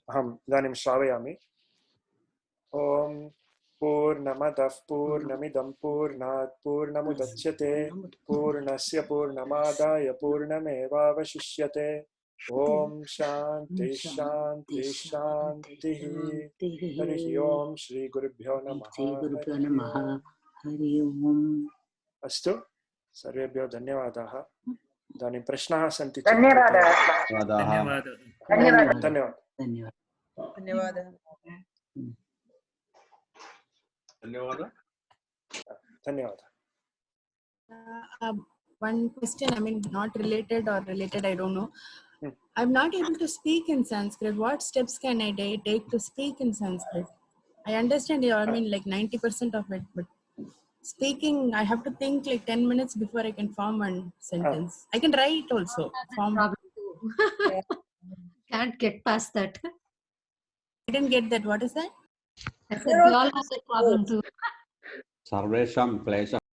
S1: अहम् इदानीं श्रावयामि ॐ पूर्णमदः पूर्णमिदं पूर्णात् पूर्णमुदच्यते पूर्णस्य पूर्णमादाय पूर्णमेवावशिष्यते ॐ शान्ति शान्ति शान्तिः हरिः ॐ श्रीगुरुभ्यो नमः
S4: हरि ओम्
S1: अस्तु सर्वेभ्यो धन्यवादाः इदानीं प्रश्नाः सन्ति
S10: धन्यवादः
S11: One question, I mean, not related or related, I don't know. I'm not able to speak in Sanskrit. What steps can I take to speak in Sanskrit? I understand, I mean, like 90% of it, but speaking, I have to think like 10 minutes before I can form one sentence. I can write also.
S12: Can't get past that.
S11: I didn't get that. What is that?
S12: I said we all have that problem too.
S7: Sarvesham klesha